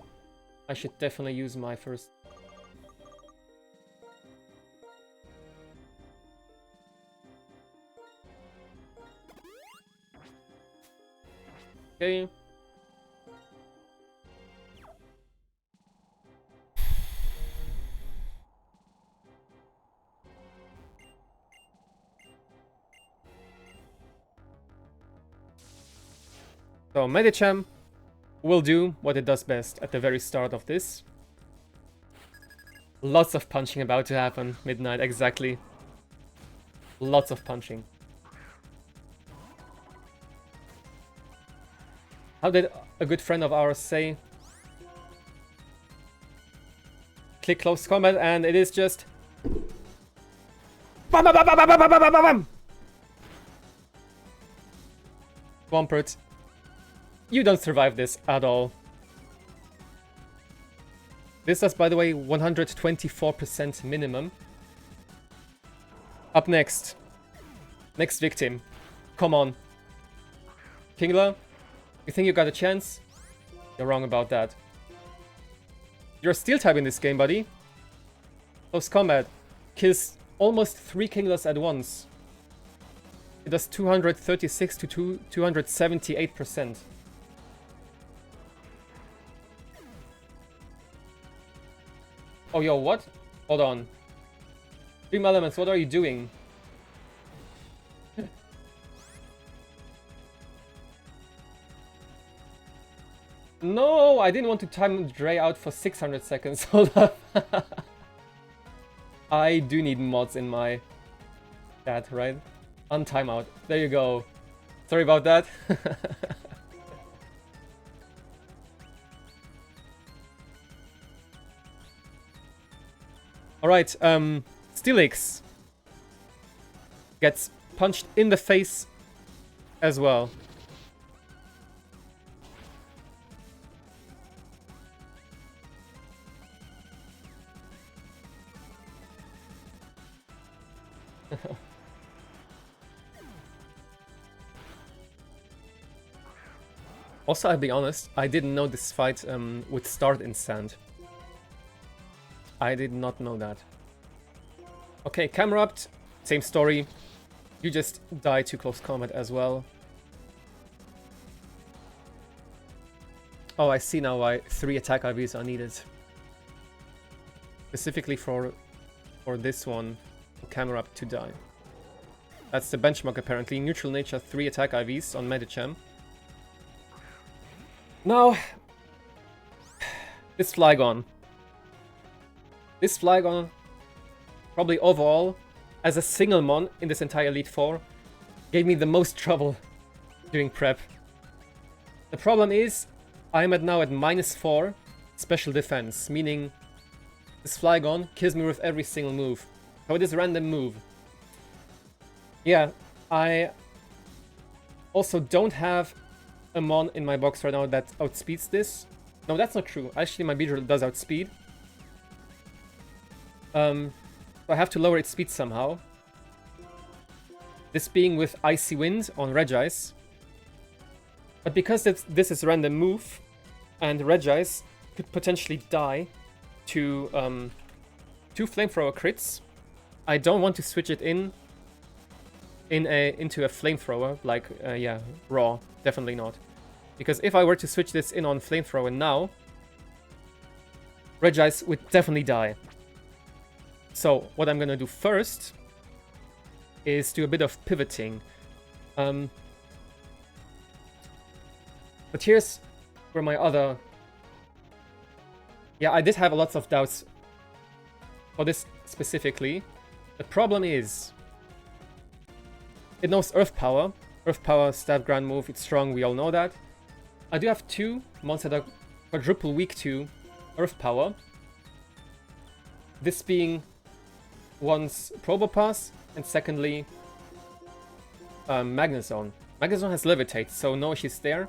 A: I should definitely use my first. Okay. So Medicham will do what it does best at the very start of this. Lots of punching about to happen. Midnight, exactly. Lots of punching. How did a good friend of ours say? Click close combat, and it is just... Bam, bam, bam, bam, bam, bam, bam, bam, bam. Swampert, you don't survive this at all. This does, by the way, 124% minimum. Up next. Next victim. Come on. Kingler, you think you got a chance? You're wrong about that. You're a steel type in this game, buddy. Close combat. Kills almost 3 Kinglers at once. It does 236 to 278%. Oh, yo, what? Hold on. Dream Elements, what are you doing? No, I didn't want to time Dre out for 600 seconds. Hold up. I do need mods in my chat, right? On timeout. There you go. Sorry about that. Alright, Steelix gets punched in the face as well. Also, I'll be honest, I didn't know this fight would start in sand. I did not know that. Okay, Camerupt, same story. You just die to close combat as well. Oh, I see now why 3 attack IVs are needed. Specifically for this one, for Camerupt to die. That's the benchmark apparently. Neutral nature, 3 attack IVs on Medicham. Now, this Flygon. This Flygon, probably overall, as a single mon in this entire Elite Four, gave me the most trouble doing prep. The problem is, I'm now at -4 special defense, meaning this Flygon kills me with every single move. So it is a random move. Yeah, I also don't have a mon in my box right now that outspeeds this. No, that's not true. Actually, my Beedrill does outspeed. So I have to lower its speed somehow. This being with Icy Wind on Regice. But because this is a random move, and Regice could potentially die to 2 Flamethrower crits, I don't want to switch it into a Flamethrower, like, yeah, raw. Definitely not. Because if I were to switch this in on Flamethrower now, Regice would definitely die. So, what I'm gonna do first is do a bit of pivoting. But here's where my other... Yeah, I did have lots of doubts for this specifically. The problem is, it knows Earth Power. Earth Power, stab ground move, it's strong, we all know that. I do have 2 monsters that are quadruple weak to Earth Power. This being one's Probopass, and secondly, Magnezone. Magnezone has Levitate, so no, she's there.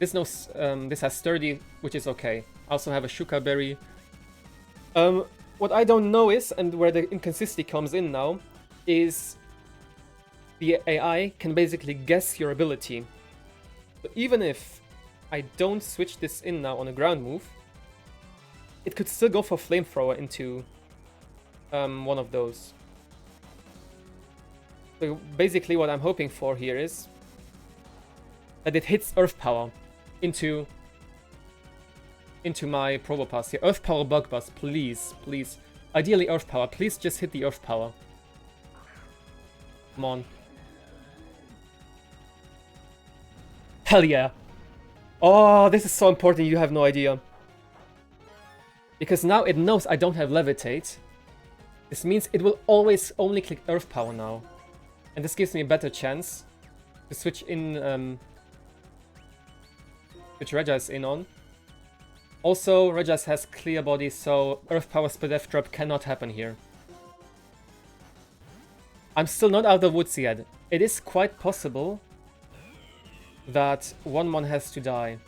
A: This knows, this has Sturdy, which is okay. I also have a Shuka Berry. What I don't know is, and where the inconsistency comes in now, is the AI can basically guess your ability. So even if I don't switch this in now on a ground move, it could still go for Flamethrower into one of those. So basically what I'm hoping for here is that it hits Earth Power into my Probopass here. Earth Power Bug Buzz, please, please. Ideally Earth Power, please just hit the Earth Power. Come on. Hell yeah. Oh, this is so important, you have no idea. Because now it knows I don't have Levitate. This means it will always only click Earth Power now. And this gives me a better chance to switch in, which Regis in on. Also, Regis has Clear Body, so Earth Power Spadef drop cannot happen here. I'm still not out of the woods yet. It is quite possible that 1-1 has to die.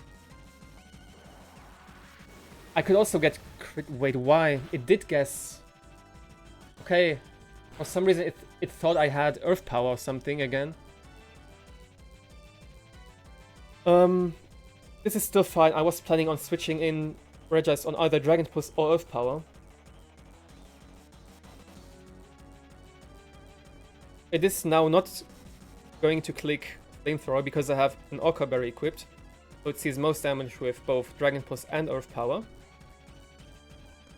A: I could also get crit. Wait, why? It did guess. Okay. For some reason it thought I had Earth Power or something again. This is still fine. I was planning on switching in Regis on either Dragon Pulse or Earth Power. It is now not going to click Flamethrower because I have an Orca Berry equipped. So it sees most damage with both Dragon Pulse and Earth Power.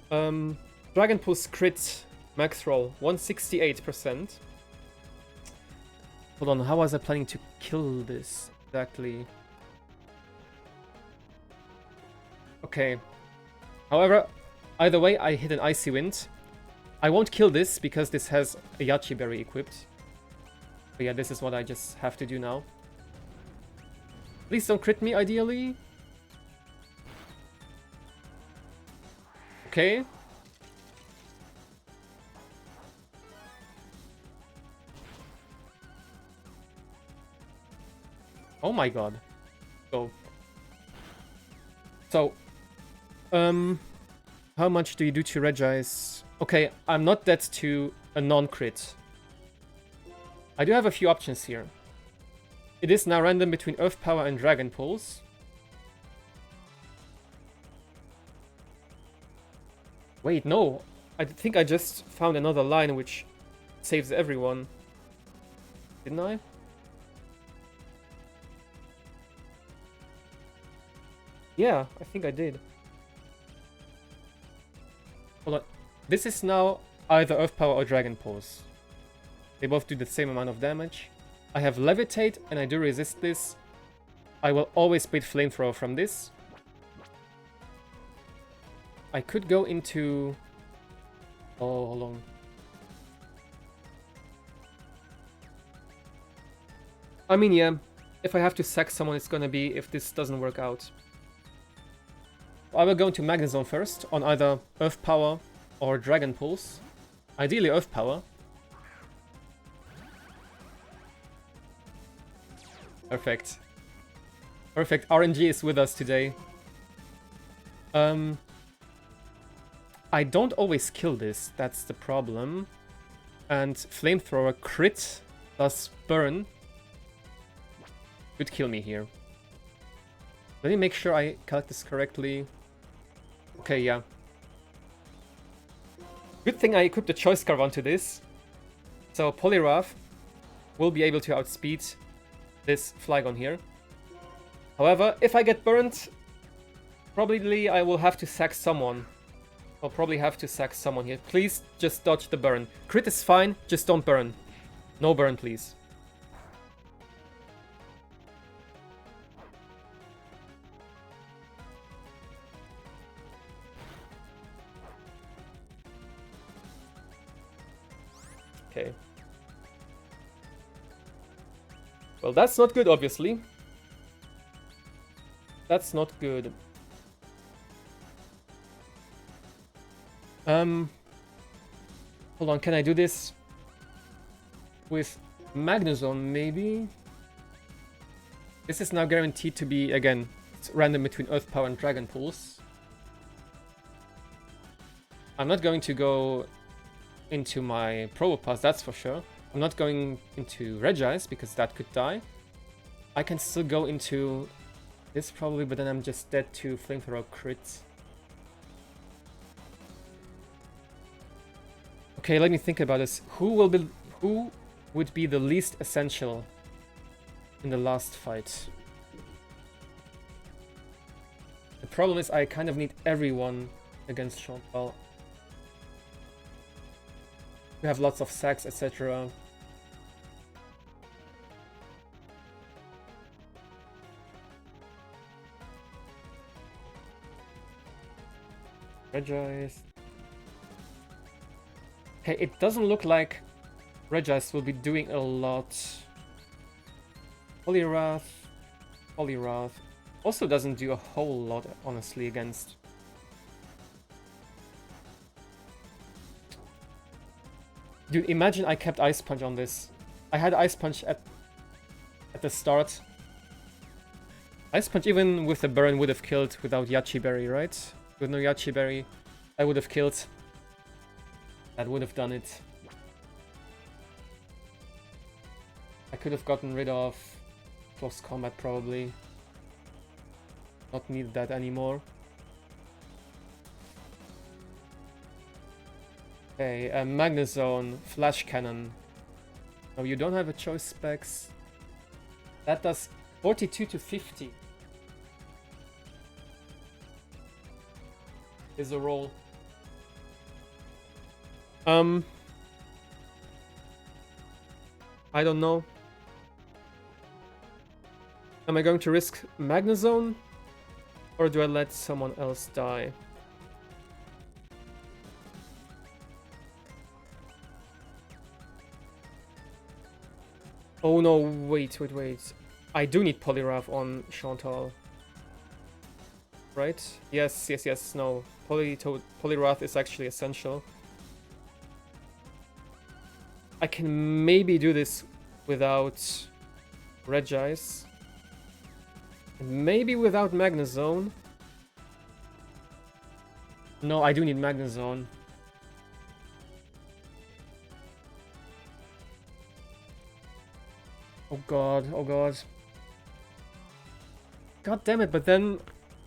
A: Dragon Pulse crit max roll 168%. Hold on, how was I planning to kill this exactly? Okay. However, either way, I hit an Icy Wind. I won't kill this because this has a Yachi Berry equipped. But yeah, this is what I just have to do now. Please don't crit me, ideally. Okay. Oh my god. Go. So, how much do you do to Regis? Okay, I'm not dead to a non-crit. I do have a few options here. It is now random between Earth Power and Dragon Pulse. Wait, no. I think I just found another line which saves everyone. Didn't I? Yeah, I think I did. Hold on. This is now either Earth Power or Dragon Pulse. They both do the same amount of damage. I have Levitate and I do resist this. I will always beat Flamethrower from this. I could go into... Oh, hold on. I mean, yeah. If I have to sack someone, it's gonna be if this doesn't work out. I will go into Magnezone first, on either Earth Power or Dragon Pulse. Ideally Earth Power. Perfect. Perfect, RNG is with us today. I don't always kill this, that's the problem. And Flamethrower crit plus burn could kill me here. Let me make sure I calculate this correctly. Okay, yeah. Good thing I equipped the Choice Scarf onto this. So Poliwrath will be able to outspeed this Flygon here. However, if I get burned, probably I will have to sack someone. I'll probably have to sack someone here. Please just dodge the burn. Crit is fine, just don't burn. No burn, please. Okay. Well, that's not good, obviously. That's not good. Hold on, can I do this with Magnezone, maybe? This is now guaranteed to be, again, it's random between Earth Power and Dragon Pulse. I'm not going to go into my Probopass, that's for sure. I'm not going into Regis, because that could die. I can still go into this probably, but then I'm just dead to Flamethrower crit. Okay, let me think about this. Who would be the least essential in the last fight? The problem is I kind of need everyone against Chantal. We have lots of sacks, etc. Regice. Okay, it doesn't look like Regice will be doing a lot. Poliwrath. Poliwrath. Also doesn't do a whole lot, honestly, against... Dude, imagine I kept Ice Punch on this. I had Ice Punch at the start. Ice Punch even with the burn would have killed without Yachi Berry, right? With no Yachi Berry, I would have killed. That would have done it. I could have gotten rid of Close Combat probably. Not need that anymore. Okay, Magnezone, Flash Cannon. No, you don't have a choice specs. That does 42 to 50. Is a roll. I don't know. Am I going to risk Magnezone? Or do I let someone else die? Oh no, wait. I do need Poliwrath on Chantal. Right? Yes, no. Poliwrath is actually essential. I can maybe do this without Regice. And maybe without Magnezone. No, I do need Magnezone. Oh god, oh god. God damn it, but then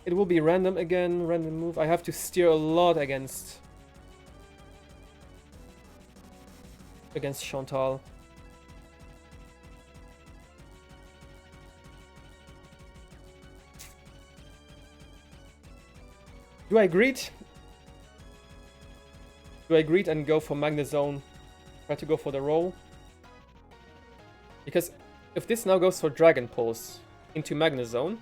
A: it will be random again, random move. I have to steer a lot against Chantal. Do I greet? Do I greet and go for Magnezone? Try to go for the roll? Because if this now goes for Dragon Pulse into Magnezone,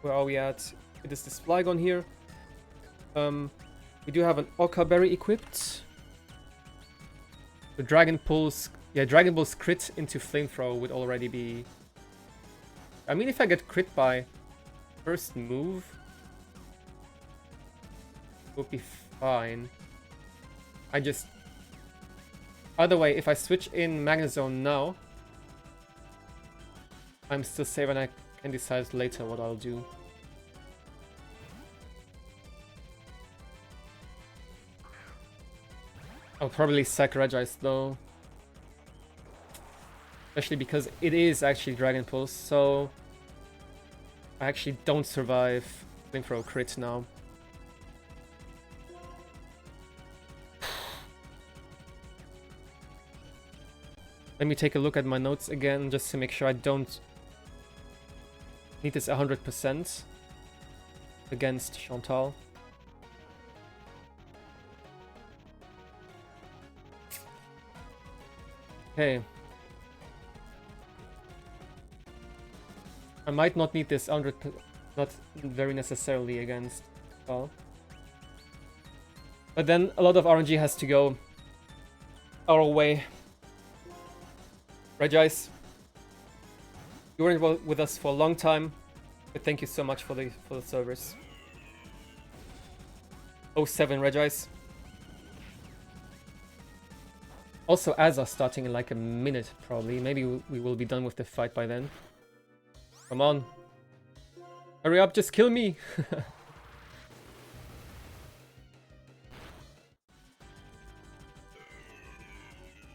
A: where are we at? It is this Flygon here. We do have an Oka Berry equipped. The Dragon Pulse, yeah, Dragon Pulse crit into Flamethrower would already be... I mean, if I get crit by first move, it would be fine. I just... Either way, if I switch in Magnezone now, I'm still safe and I can decide later what I'll do. I'll probably sack Regice though. Especially because it is actually Dragon Pulse, so I actually don't survive Flamethrower crit now. Let me take a look at my notes again just to make sure I don't need this 100% against Chantal. Okay. I might not need this 100%, not very necessarily against Chantal. But then a lot of RNG has to go our way. Regice, you weren't with us for a long time, but thank you so much for the service. 07 Regice. Also, Azza starting in like a minute, probably. Maybe we will be done with the fight by then. Come on. Hurry up, just kill me!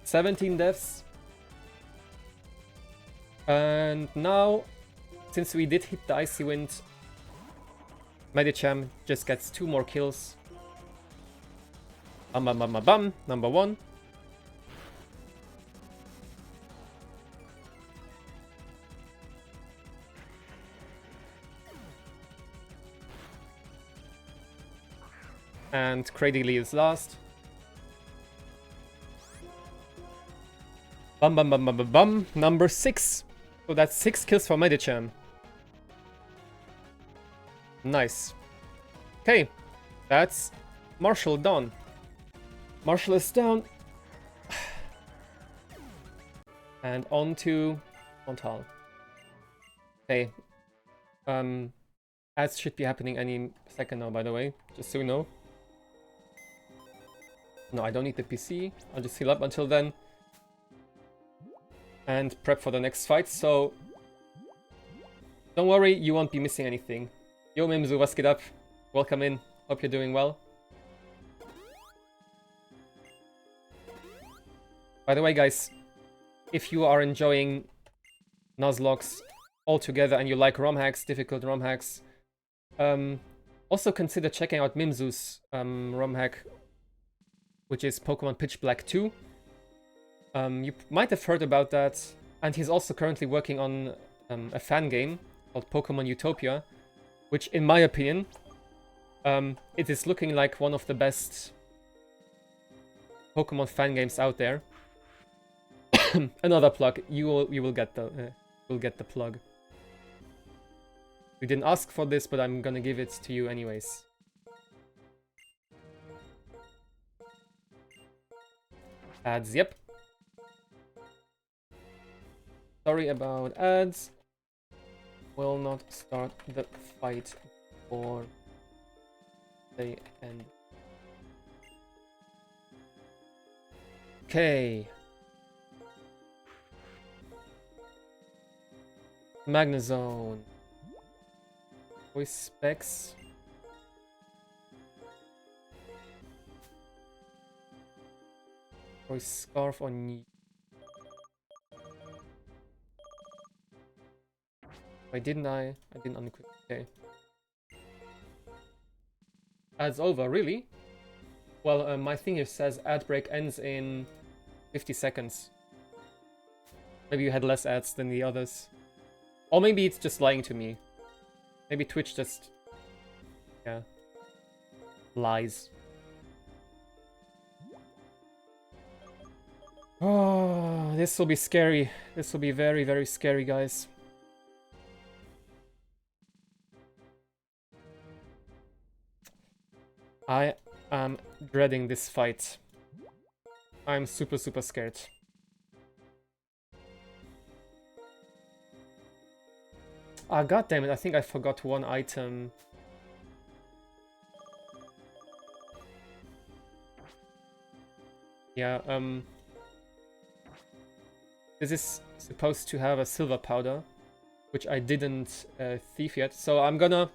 A: 17 deaths. And now, since we did hit the Icy Wind, Medicham just gets 2 more kills. Bam bam bam bam bam, number 1. And Cradily is last. Bum bum bum bum bum bum. Number 6. So that's 6 kills for Medicham. Nice. Okay, that's Marshall done. Marshall is down. And on to Montal. Okay. Ads should be happening any second now, by the way, just so you know. No, I don't need the PC. I'll just heal up until then. And prep for the next fight, so... Don't worry, you won't be missing anything. Yo, Mimzu, what's get up? Welcome in. Hope you're doing well. By the way, guys, if you are enjoying Nuzlocke altogether and you like ROM hacks, difficult ROM hacks, also consider checking out Mimzu's ROM hack, which is Pokemon Pitch Black 2. You might have heard about that, and he's also currently working on a fan game called Pokemon Utopia, which, in my opinion, it is looking like one of the best Pokemon fan games out there. Another plug. You will get the plug. You didn't ask for this, but I'm gonna give it to you anyways. Ads, yep. Sorry about ads. Will not start the fight before they end. Okay. Magnezone. Voice specs. Voice scarf on you. Why didn't I? I didn't unequip. Okay. Ads over, really? Well, my thing here says ad break ends in 50 seconds. Maybe you had less ads than the others. Or maybe it's just lying to me. Maybe Twitch just... yeah. Lies. Oh, this will be scary. This will be very, very scary, guys. I am dreading this fight. I'm super, super scared. Ah, goddammit, I think I forgot one item. Yeah, this is supposed to have a silver powder, which I didn't thief yet, so I'm gonna...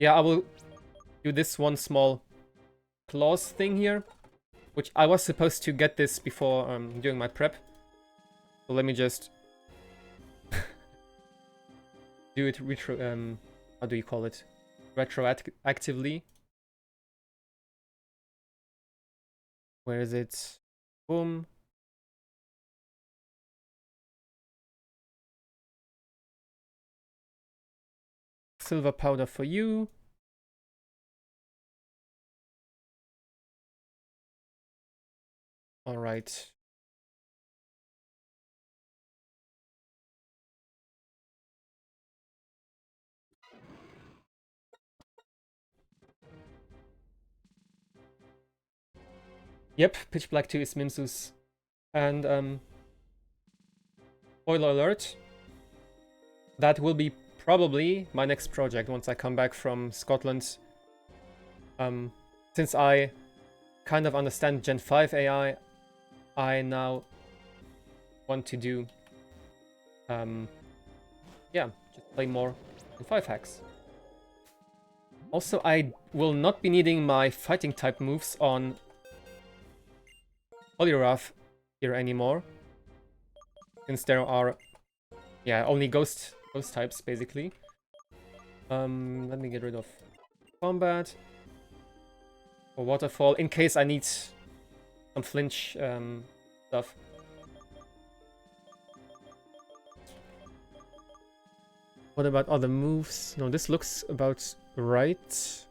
A: Yeah, I will do this one small clause thing here, which I was supposed to get this before doing my prep. So let me just do it how do you call it? Retroactively. Where is it? Boom. Silver powder for you. All right. Yep, Pitch Black 2 is Mimzu's. And spoiler alert, that will be probably my next project once I come back from Scotland. Since I kind of understand Gen 5 AI, I now want to do yeah, just play more Gen 5 hacks. Also, I will not be needing my fighting type moves on Poliwrath here anymore, since there are, yeah, only ghost types basically. Let me get rid of combat or waterfall in case I need some flinch stuff. What about other moves? No, this looks about right.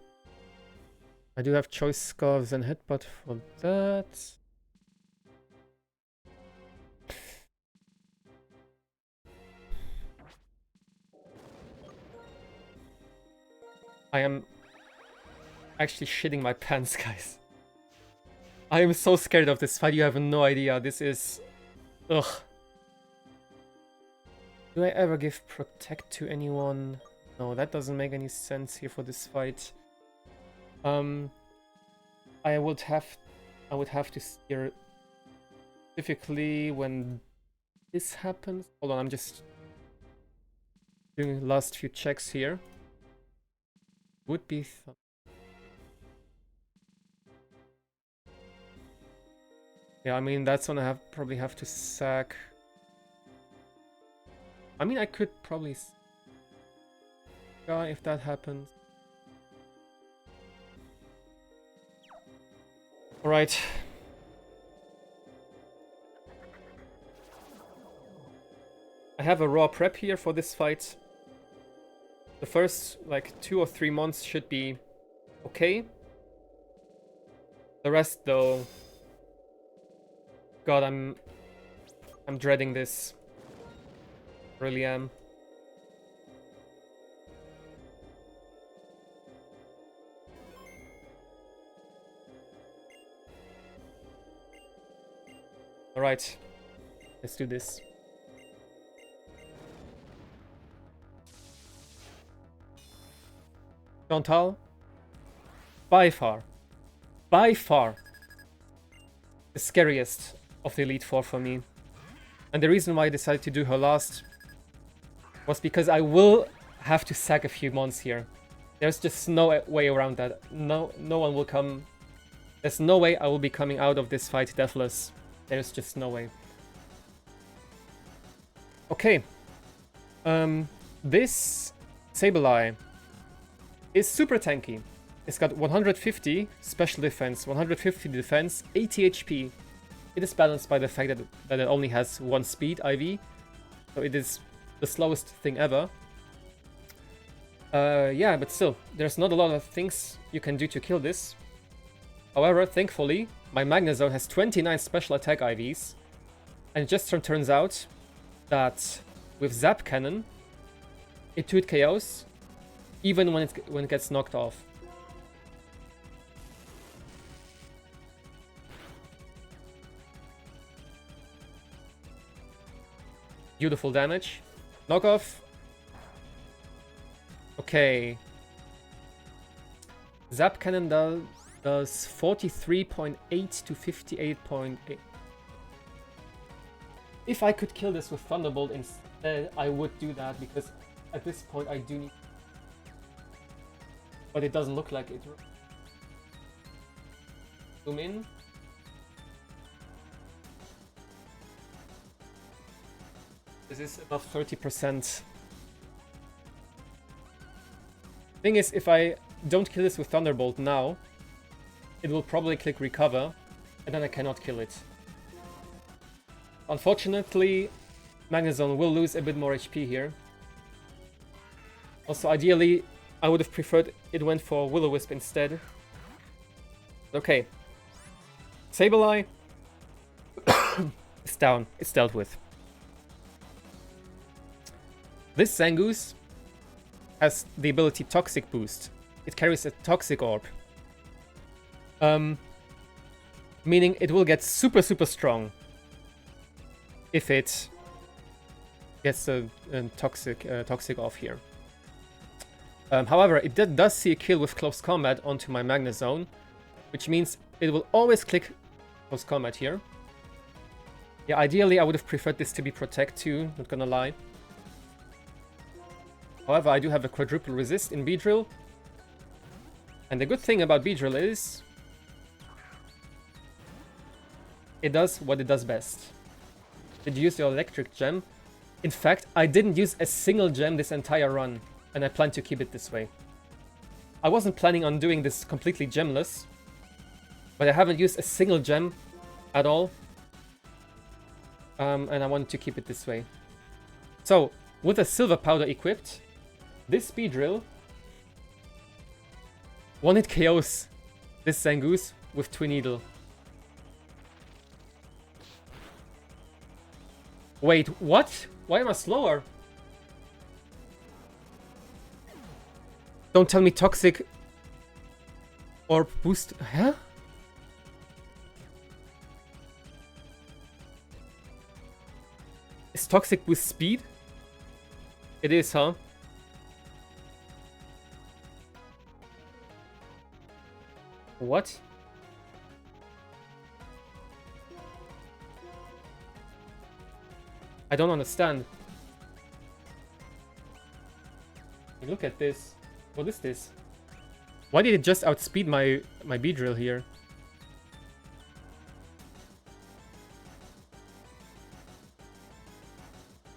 A: I do have choice scarves and headbutt for that. I am actually shitting my pants, guys. I am so scared of this fight, you have no idea. This is... Ugh. Do I ever give Protect to anyone? No, that doesn't make any sense here for this fight. I would have to steer specifically when this happens. Hold on, I'm just doing the last few checks here. Would be yeah, I mean that's when I probably have to sack. I mean I could probably if that happens. All right. I have a raw prep here for this fight. The first, like, 2 or 3 months should be okay. The rest, though... God, I'm dreading this. Really am. Alright. Let's do this. Chantal, by far, the scariest of the Elite Four for me. And the reason why I decided to do her last was because I will have to sack a few months here. There's just no way around that. No one will come. There's no way I will be coming out of this fight deathless. There's just no way. Okay. This Sableye is super tanky. It's got 150 special defense, 150 defense, 80 HP. It is balanced by the fact that it only has 1 speed IV, so it is the slowest thing ever. Yeah, but still, there's not a lot of things you can do to kill this. However, thankfully, my Magnezone has 29 special attack IVs, and it just turns out that with Zap Cannon, it 2-hit KOs, even when it gets knocked off. Beautiful damage. Knockoff. Okay. Zap Cannon does 43.8 to 58.8. If I could kill this with Thunderbolt instead, I would do that, because at this point I do need... But it doesn't look like it. Zoom in. This is above 30%. Thing is, if I don't kill this with Thunderbolt now, it will probably click recover, and then I cannot kill it. Unfortunately, Magnezone will lose a bit more HP here. Also, ideally, I would have preferred it went for Will-O-Wisp instead. Okay. Sableye is down. It's dealt with. This Zangoose has the ability Toxic Boost. It carries a Toxic Orb. Meaning it will get super strong if it gets a toxic off here. However, it does see a kill with Close Combat onto my Magnezone, which means it will always click Close Combat here. Yeah, ideally I would have preferred this to be Protect too, not gonna lie. However, I do have a quadruple resist in Beedrill. And the good thing about Beedrill is it does what it does best. Did you use your Electric Gem? In fact, I didn't use a single gem this entire run, and I plan to keep it this way. I wasn't planning on doing this completely gemless, but I haven't used a single gem at all. And I wanted to keep it this way. So, with a Silver Powder equipped, this Beedrill 1-hit KOs this Zangoose with Twin Needle. Wait, what? Why am I slower? Don't tell me toxic or boost. Huh? Is toxic boost speed? It is, huh? What? I don't understand. Look at this. What is this? Why did it just outspeed my Beedrill here?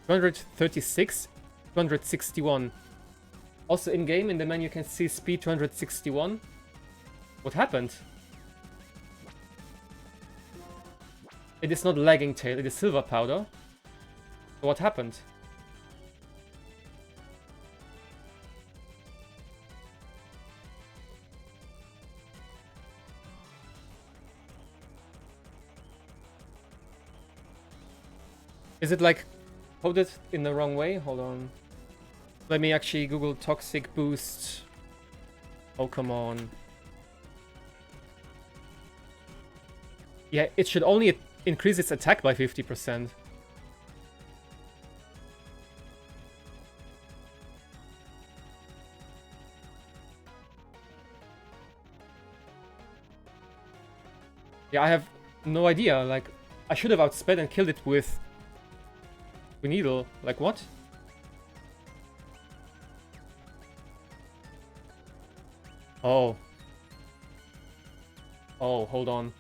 A: $236, 261. Also in game in the menu you can see speed 261. What happened? It is not lagging tail, it is silver powder. So what happened? Is it like coded in the wrong way? Hold on. Let me actually Google toxic boost Pokémon. Yeah, it should only increase its attack by 50%. Yeah, I have no idea. Like, I should have outsped and killed it with needle. Like, what? Oh. Oh, hold on.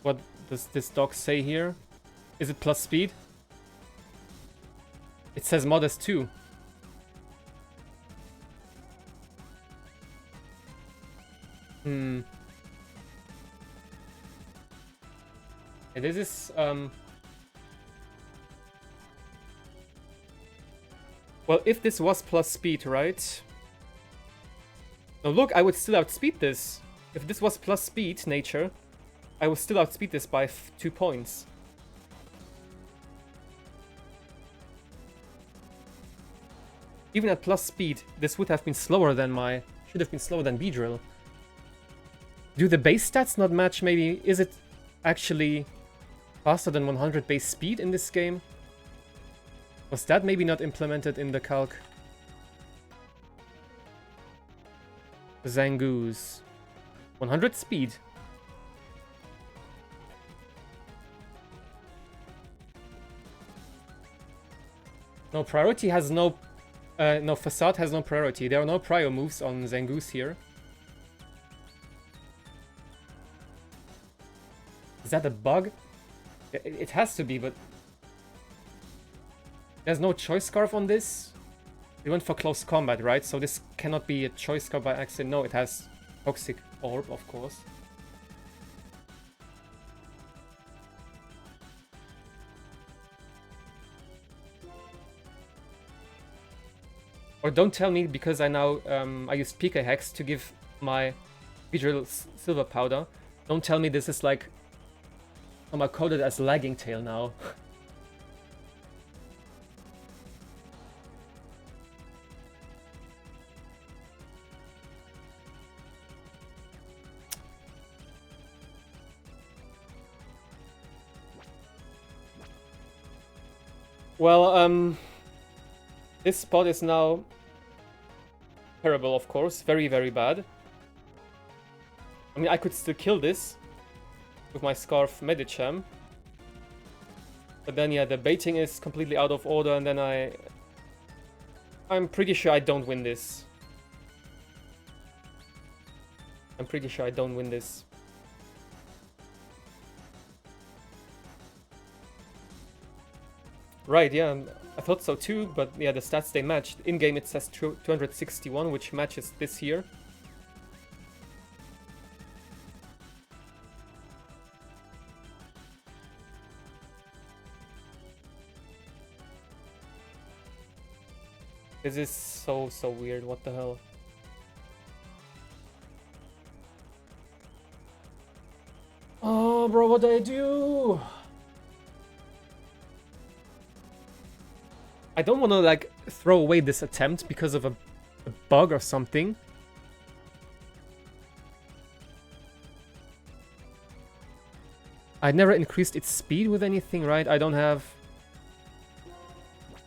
A: What does this doc say here? Is it plus speed? It says modest too. Hmm. Yeah, this is well, if this was plus speed, right? Now look, I would still outspeed this. If this was plus speed, nature, I would still outspeed this by 2 points. Even at plus speed, this would have been slower than should have been slower than Beedrill. Do the base stats not match? Maybe is it actually faster than 100 base speed in this game? Was that maybe not implemented in the calc? Zangoose. 100 speed. No, priority has no... no, Facade has no priority. There are no prior moves on Zangoose here. Is that a bug? It has to be, but... There's no choice scarf on this. We went for close combat, right? So this cannot be a choice scarf by accident. No, it has toxic orb, of course. Or don't tell me because I now I use PK Hex to give my Beedrill silver powder. Don't tell me this is like somehow coded as lagging tail now. Well, this spot is now terrible, of course. Very, very bad. I mean, I could still kill this with my Scarf Medicham. But then, yeah, the baiting is completely out of order, and then I'm pretty sure I don't win this. I'm pretty sure I don't win this. Right, yeah, I thought so too, but yeah, the stats they matched. In-game it says 261, which matches this here. This is so weird, what the hell. Oh, bro, what did I do? I don't want to like throw away this attempt because of a bug or something. I never increased its speed with anything, right? I don't have...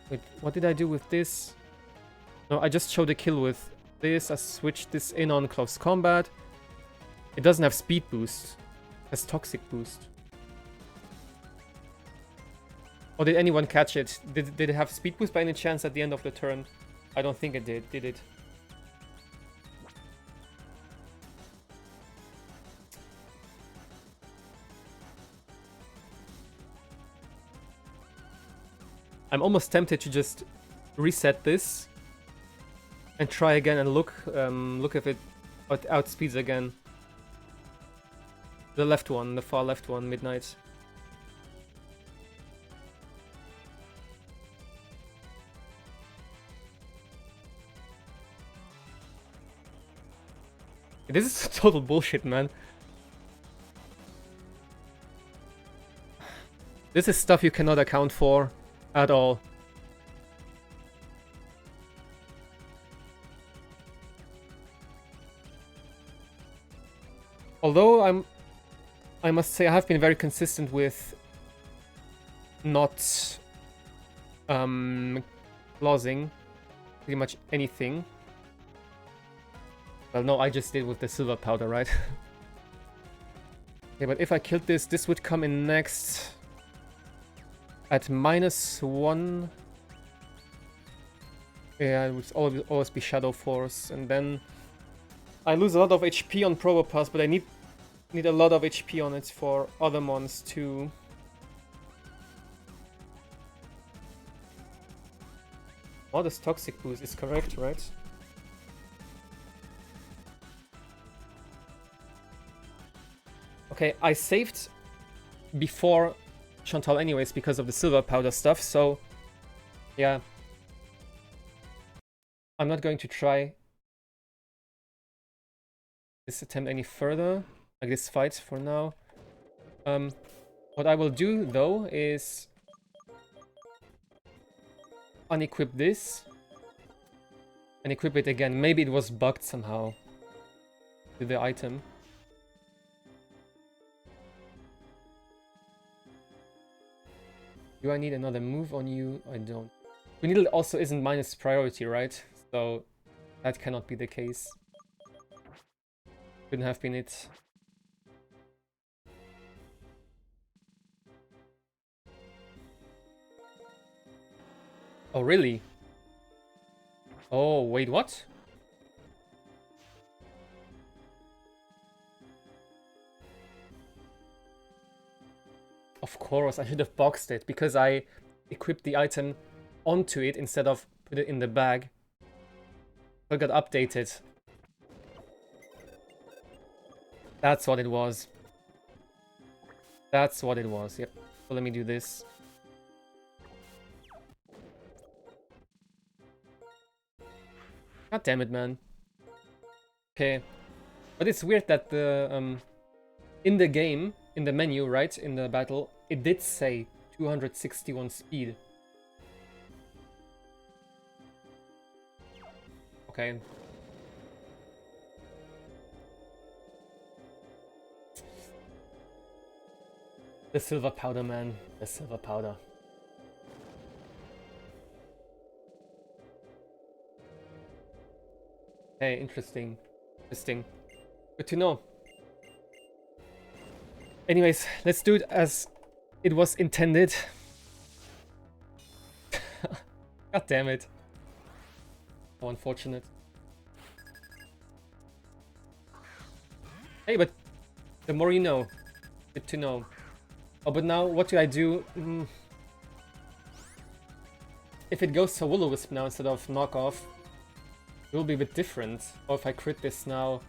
A: Wait, what did I do with this? No, I just showed a kill with this. I switched this in on close combat. It doesn't have speed boost. It has toxic boost. Or did anyone catch it? Did it have speed boost by any chance at the end of the turn? I don't think it did it? I'm almost tempted to just reset this and try again and look if it outspeeds again. The left one, the far left one, midnight. This is total bullshit, man. This is stuff you cannot account for at all. Although I must say I have been very consistent with not losing pretty much anything. Well, no, I just did with the silver powder, right? Okay, but if I killed this, this would come in next at -1. Yeah, it would always be Shadow Force, and then I lose a lot of HP on Probopass, but I need a lot of HP on it for other mons too. Modest Toxic Boost is correct, right? Okay, I saved before Chantal anyways because of the silver powder stuff, so yeah. I'm not going to try this attempt any further, like this fight for now. What I will do though is unequip this and equip it again. Maybe it was bugged somehow to the item. Do I need another move on you? I don't. Needle also isn't minus priority, right? So that cannot be the case. Couldn't have been it. Oh, really? Oh, wait, what? Of course, I should have boxed it because I equipped the item onto it instead of put it in the bag. So it got updated. That's what it was. That's what it was, yep. So let me do this. God damn it, man. Okay. But it's weird that the in the game, in the menu, right, in the battle, it did say 261 speed. Okay. The silver powder, man. The silver powder. Hey, interesting. Interesting. Good to know. Anyways, let's do it as it was intended. God damn it. How unfortunate. Hey, but the more you know. Good to know. Oh, but now, what do I do? If it goes to Will-O-Wisp now instead of Knockoff, it will be a bit different. Or if I crit this now...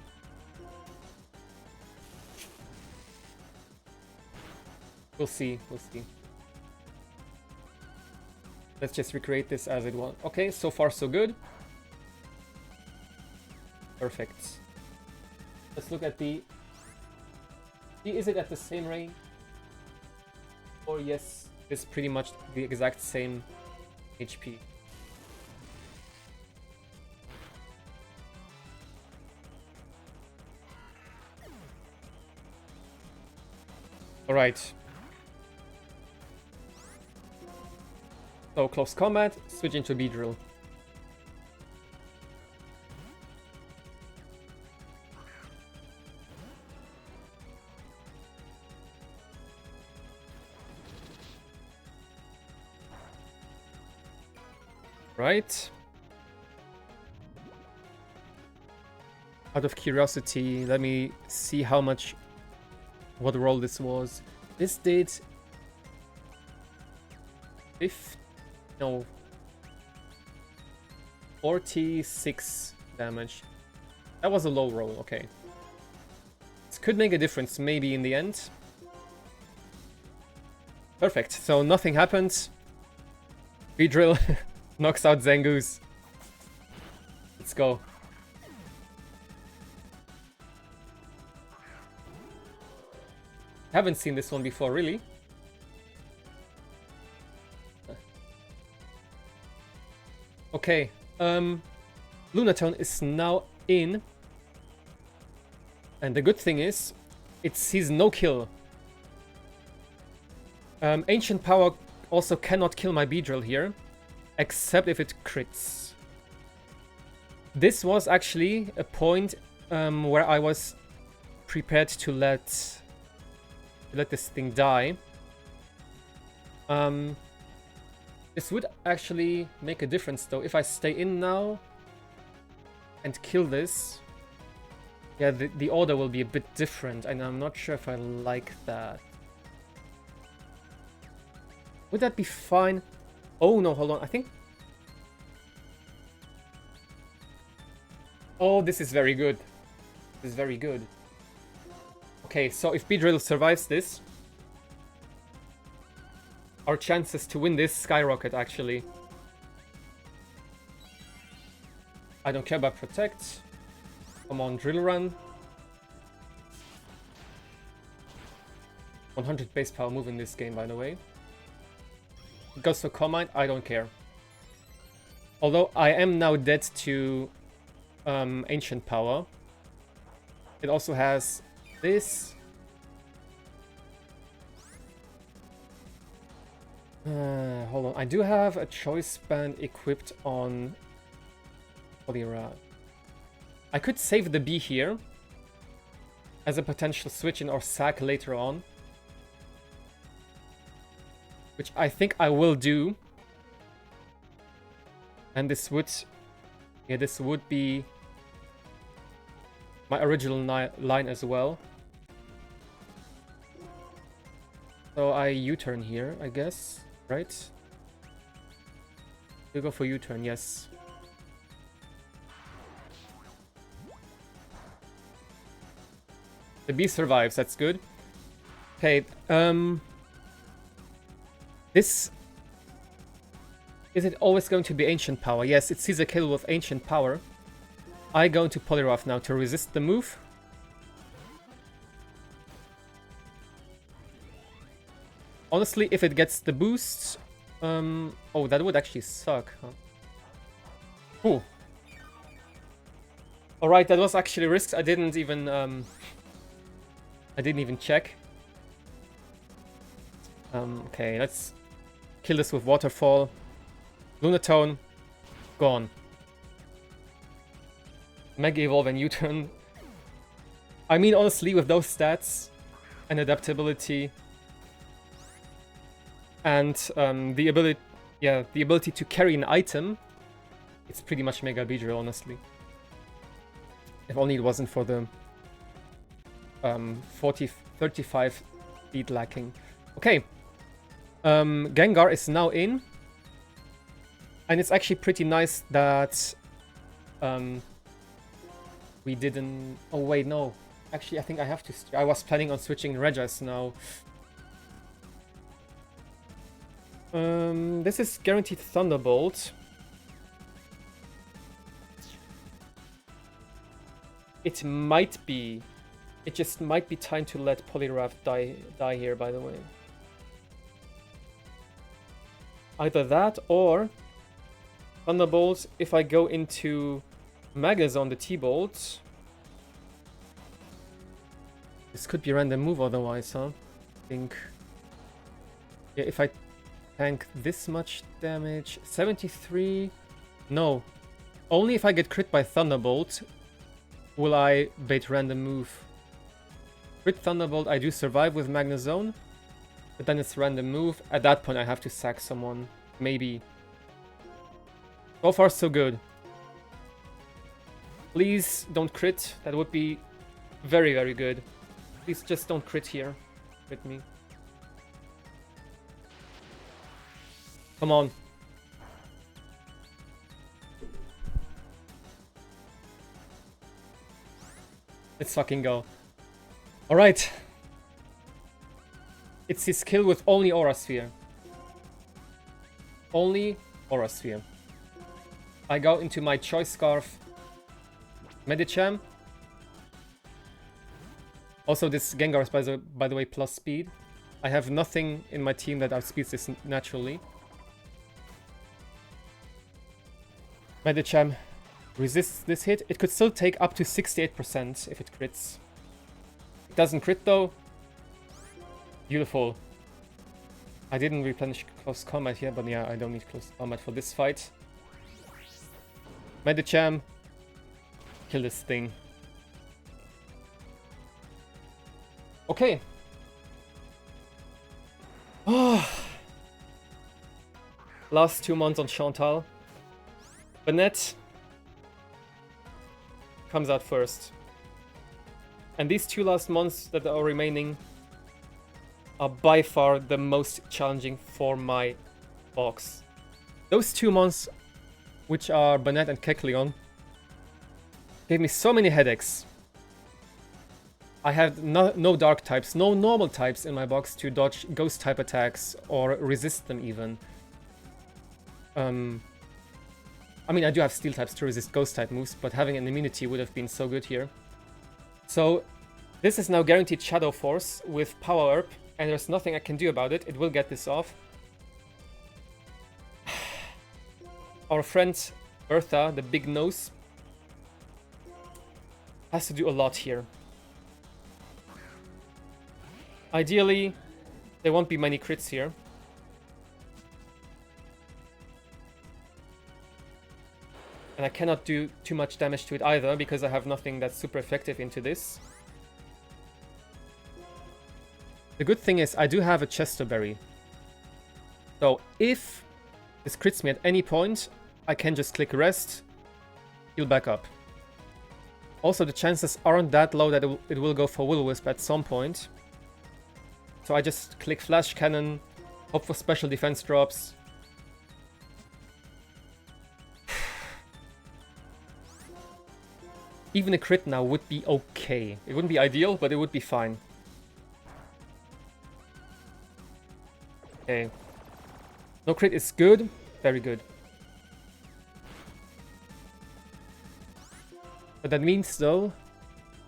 A: We'll see, we'll see. Let's just recreate this as it was. Okay, so far so good. Perfect. Let's look at the... Is it at the same range? Or yes, it's pretty much the exact same HP. Alright. So close combat, switch into Beedrill. Right. Out of curiosity, let me see how much, what roll this was. This did 46 damage. That was a low roll, okay. This could make a difference maybe in the end. Perfect, so nothing happened. Beedrill knocks out Zangoose. Let's go. Haven't seen this one before, really. Okay, Lunatone is now in. And the good thing is, it sees no kill. Ancient Power also cannot kill my Beedrill here, except if it crits. This was actually a point where I was prepared to let this thing die. This would actually make a difference though. If I stay in now and kill this, yeah, the order will be a bit different, and I'm not sure if I like that. Would that be fine? Oh no, hold on, I think... Oh, this is very good. This is very good. Okay, so if Beedrill survives this, our chances to win this skyrocket, actually. I don't care about Protect. Come on, Drill Run. 100 base power move in this game, by the way. It goes to Combine, I don't care. Although I am now dead to Ancient Power. It also has this. Hold on, I do have a Choice Band equipped on Poliwrath. I could save the B here as a potential switch in or sack later on, which I think I will do. And this would, yeah, this would be my original line as well. So I U-turn here, I guess, right? You go for U-turn, yes. The B survives, that's good. Okay, this... Is it always going to be Ancient Power? Yes, it sees a kill with Ancient Power. I go into Poliwrath now to resist the move. Honestly, if it gets the boost... oh, that would actually suck, huh? Ooh. Alright, that was actually risks. I didn't even check. Okay, let's kill this with Waterfall. Lunatone, gone. Mega Evolve and U-turn. I mean, honestly, with those stats and adaptability and the ability to carry an item, it's pretty much Mega Beedrill, honestly. If only it wasn't for the 35 speed lacking. Okay. Gengar is now in. And it's actually pretty nice that we didn't... Oh, wait, no. Actually, I think I have to... I was planning on switching Regis now. This is guaranteed Thunderbolt. It might be... It just might be time to let Poliwrath die here, by the way. Either that, or Thunderbolt. If I go into Magnezone, the T-Bolt... This could be a random move otherwise, huh? I think... Yeah, if I tank this much damage... 73... No. Only if I get crit by Thunderbolt will I bait random move. Crit Thunderbolt, I do survive with Magnezone. But then it's random move. At that point I have to sack someone. Maybe. So far so good. Please don't crit. That would be very, very good. Please just don't crit here. Crit me. Come on. Let's fucking go. Alright. It's his kill with only Aura Sphere. Only Aura Sphere. I go into my Choice Scarf. Medicham. Also, this Gengar is, by the way, plus speed. I have nothing in my team that outspeeds this naturally. Medicham resists this hit. It could still take up to 68% if it crits. It doesn't crit though. Beautiful. I didn't replenish close combat here, but yeah, I don't need close combat for this fight. Medicham. Kill this thing. Okay. Oh. Last 2 months on Chantal. Banette comes out first. And these 2 last months that are remaining are by far the most challenging for my box. Those 2 months, which are Banette and Kecleon, gave me so many headaches. I had no dark types, no normal types in my box to dodge ghost type attacks or resist them even. I mean, I do have steel types to resist ghost type moves, but having an immunity would have been so good here. So this is now guaranteed Shadow Force with Power Herb, and there's nothing I can do about it. It will get this off. Our friend Bertha, the big nose, has to do a lot here. Ideally, there won't be many crits here. And I cannot do too much damage to it either, because I have nothing that's super effective into this. The good thing is I do have a Chesterberry. So if this crits me at any point, I can just click rest, heal back up. Also, the chances aren't that low that it will go for Will-O-Wisp at some point. So I just click Flash Cannon, hope for special defense drops. Even a crit now would be okay. It wouldn't be ideal, but it would be fine. Okay. No crit is good. Very good. But that means, though,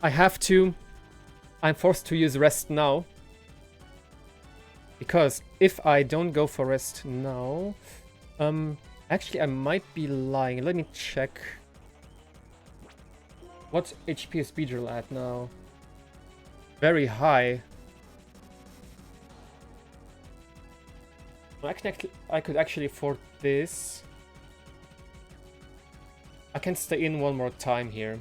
A: I'm forced to use rest now. Because if I don't go for rest now... actually, I might be lying. Let me check. What HP is Beedrill at now? Very high. I could actually afford this. I can stay in one more time here.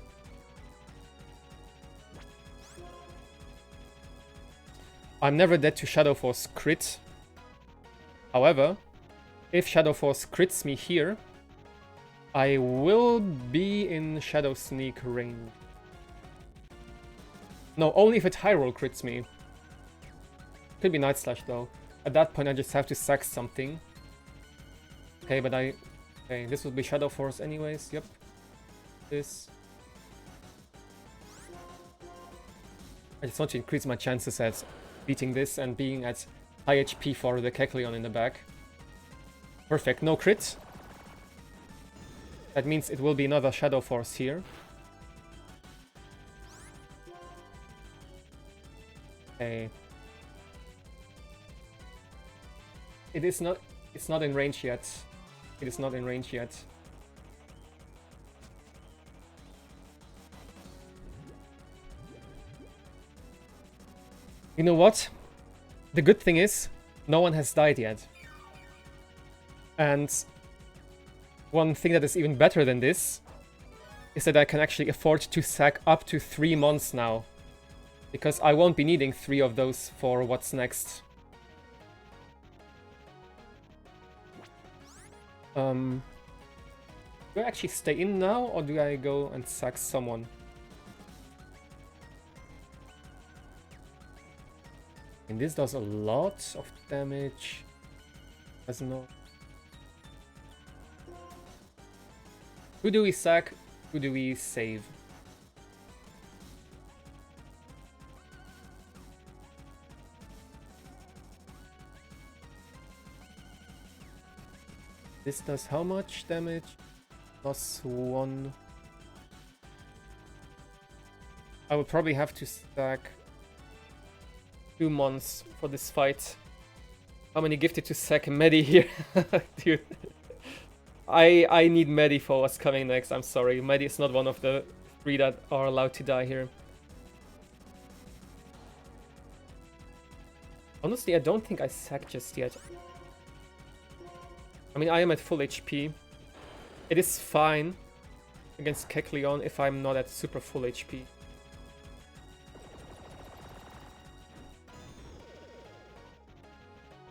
A: I'm never dead to Shadow Force crit. However, if Shadow Force crits me here, I will be in Shadow Sneak range. No, only if it high roll crits me. Could be Night Slash though. At that point I just have to sack something. Okay, but okay, this will be Shadow Force anyways, yep. This. I just want to increase my chances at beating this and being at high HP for the Kecleon in the back. Perfect, no crit. That means it will be another Shadow Force here. Okay. It's not in range yet. It is not in range yet. You know what? The good thing is, no one has died yet. And one thing that is even better than this is that I can actually afford to sack up to 3 months now. Because I won't be needing 3 of those for what's next. Do I actually stay in now, or do I go and sack someone? And this does a lot of damage. Doesn't know. Who do we sack? Who do we save? This does how much damage? +1. I would probably have to stack 2 months for this fight. How many gifted to sack Medi here? Dude. I need Medi for what's coming next. I'm sorry. Medi is not one of the 3 that are allowed to die here. Honestly, I don't think I sack just yet. I mean, I am at full HP. It is fine against Kecleon if I'm not at super full HP.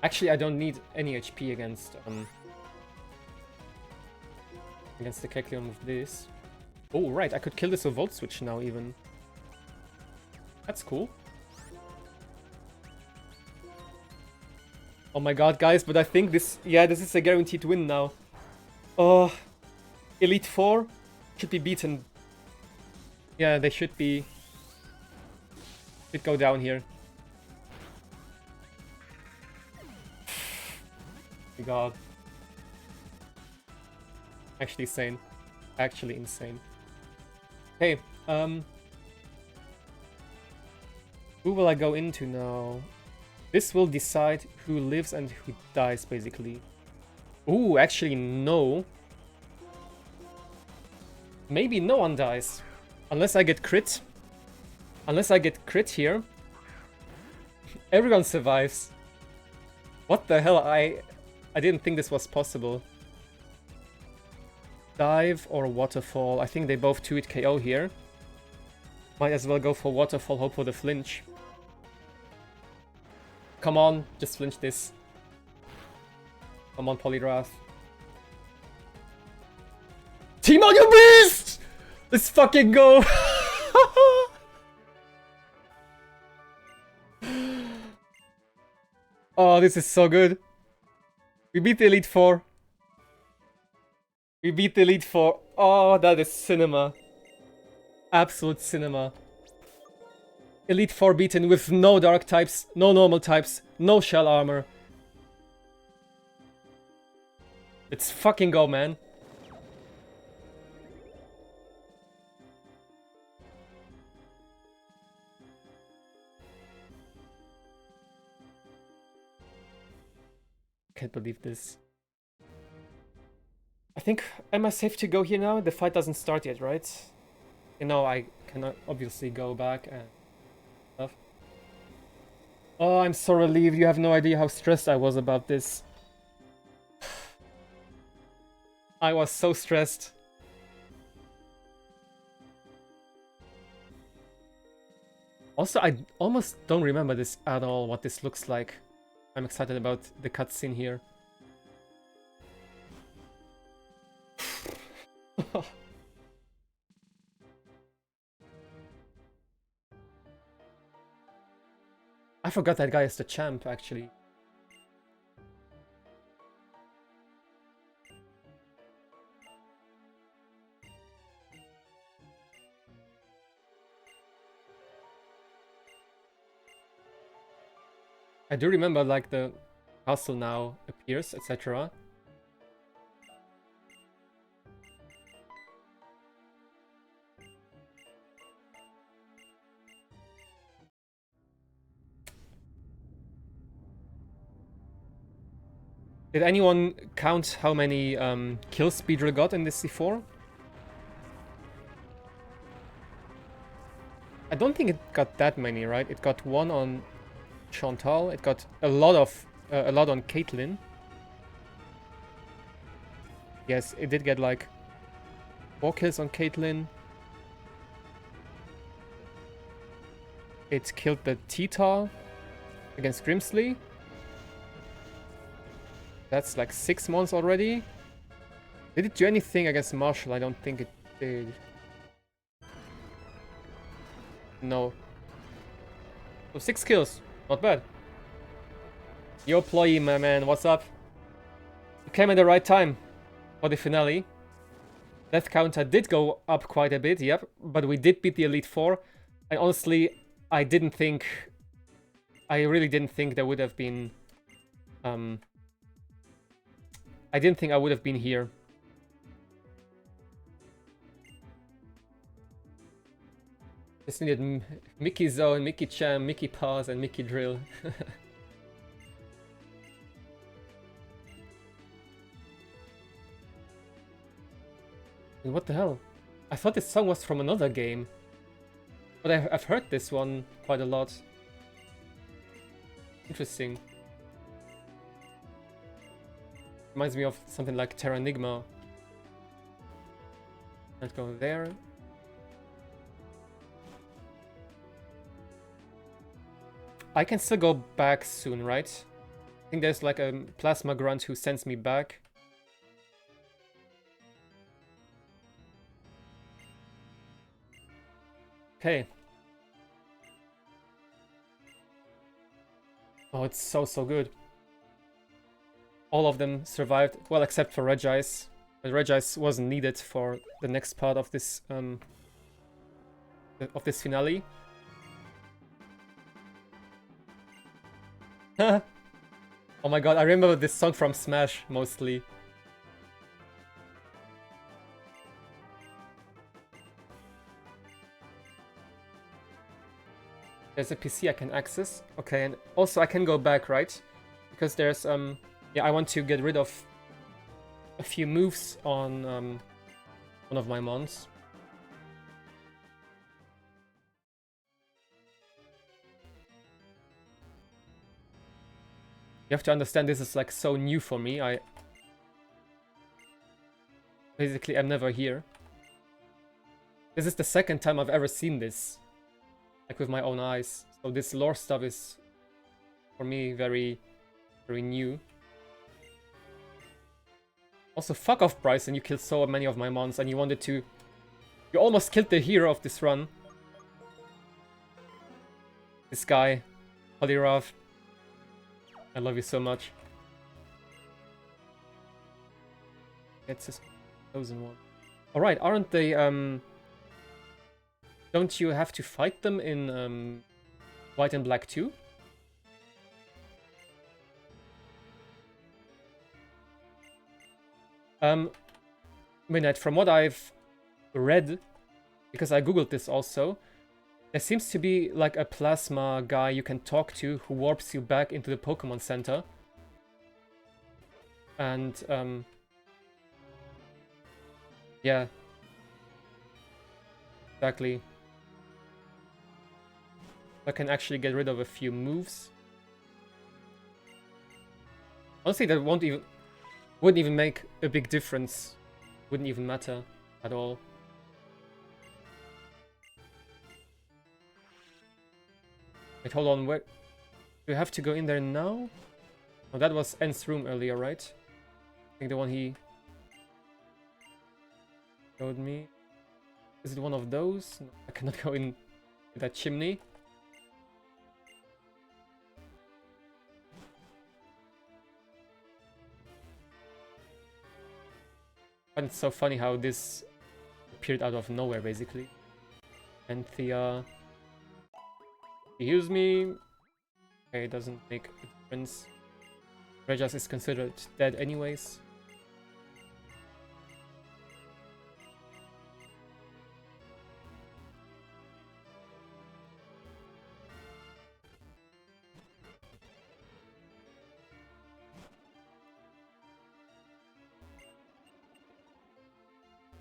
A: Actually, I don't need any HP against the Kecleon with this. Oh, right, I could kill this with Volt Switch now even. That's cool. Oh my god, guys, but I think this... Yeah, this is a guaranteed win now. Oh, Elite Four should be beaten. Yeah, they should be... Should go down here. Oh my god. Actually insane. Actually insane. Hey, who will I go into now? This will decide who lives and who dies, basically. Ooh, actually, no. Maybe no one dies. Unless I get crit. Unless I get crit here. Everyone survives. What the hell? I didn't think this was possible. Dive or Waterfall. I think they both 2-hit KO here. Might as well go for Waterfall, hope for the flinch. Come on, just flinch this. Come on, Polyrath. Team on your beast! Let's fucking go! Oh, this is so good. We beat the Elite Four. We beat the Elite Four. Oh, that is cinema. Absolute cinema. Elite Four beaten with no dark types, no normal types, no shell armor. Let's fucking go, man. Can't believe this. I think, am I safe to go here now? The fight doesn't start yet, right? You know, I cannot obviously go back and stuff. Oh, I'm so relieved. You have no idea how stressed I was about this. I was so stressed. Also, I almost don't remember this at all, what this looks like. I'm excited about the cutscene here. I forgot that guy is the champ, actually. I do remember, like, the castle now appears, etc. Did anyone count how many kills Speedrill got in this C4? I don't think it got that many, right? It got 1 on Chantal. It got a lot on Caitlyn. Yes, it did get like 4 kills on Caitlyn. It killed the Tita against Grimsley. That's like 6 months already. Did it do anything against Marshall? I don't think it did. No. So 6 kills. Not bad. Yo, Ploy, my man, what's up? You came at the right time for the finale. Death counter did go up quite a bit, yep. But we did beat the Elite Four. And honestly, I really didn't think there would have been... I didn't think I would have been here. Just needed Mickey Zone, Mickey Cham, Mickey Pause, and Mickey Drill. What the hell? I thought this song was from another game. But I've heard this one quite a lot. Interesting. Reminds me of something like Terranigma. Let's go there. I can still go back soon, right? I think there's like a plasma grunt who sends me back. Okay. Oh, it's so good. All of them survived, well, except for Regice. But Regice wasn't needed for the next part of this finale. Oh my god, I remember this song from Smash mostly. There's a PC I can access. Okay, and also I can go back, right? Because there's yeah, I want to get rid of a few moves on one of my mons. You have to understand this is like so new for me. I basically am never here. This is the second time I've ever seen this, like with my own eyes. So this lore stuff is for me very new. Also, fuck off, Bryson. You killed so many of my mons and you wanted to... You almost killed the hero of this run. This guy, Holirav. I love you so much. It's his chosen one. Alright, aren't they, don't you have to fight them in, White and Black too? Minette, from what I've read, because I googled this also, there seems to be like a plasma guy you can talk to who warps you back into the Pokémon Center. And, yeah. Exactly. I can actually get rid of a few moves. Honestly, that wouldn't even make a big difference. Wouldn't even matter at all. Wait, hold on, where... Do you have to go in there now? Oh, that was N's room earlier, right? I think the one he showed me. Is it one of those? No, I cannot go in that chimney. And it's so funny how this appeared out of nowhere, basically. Anthea... He heals me. Okay, it doesn't make a difference. Regice is considered dead anyways.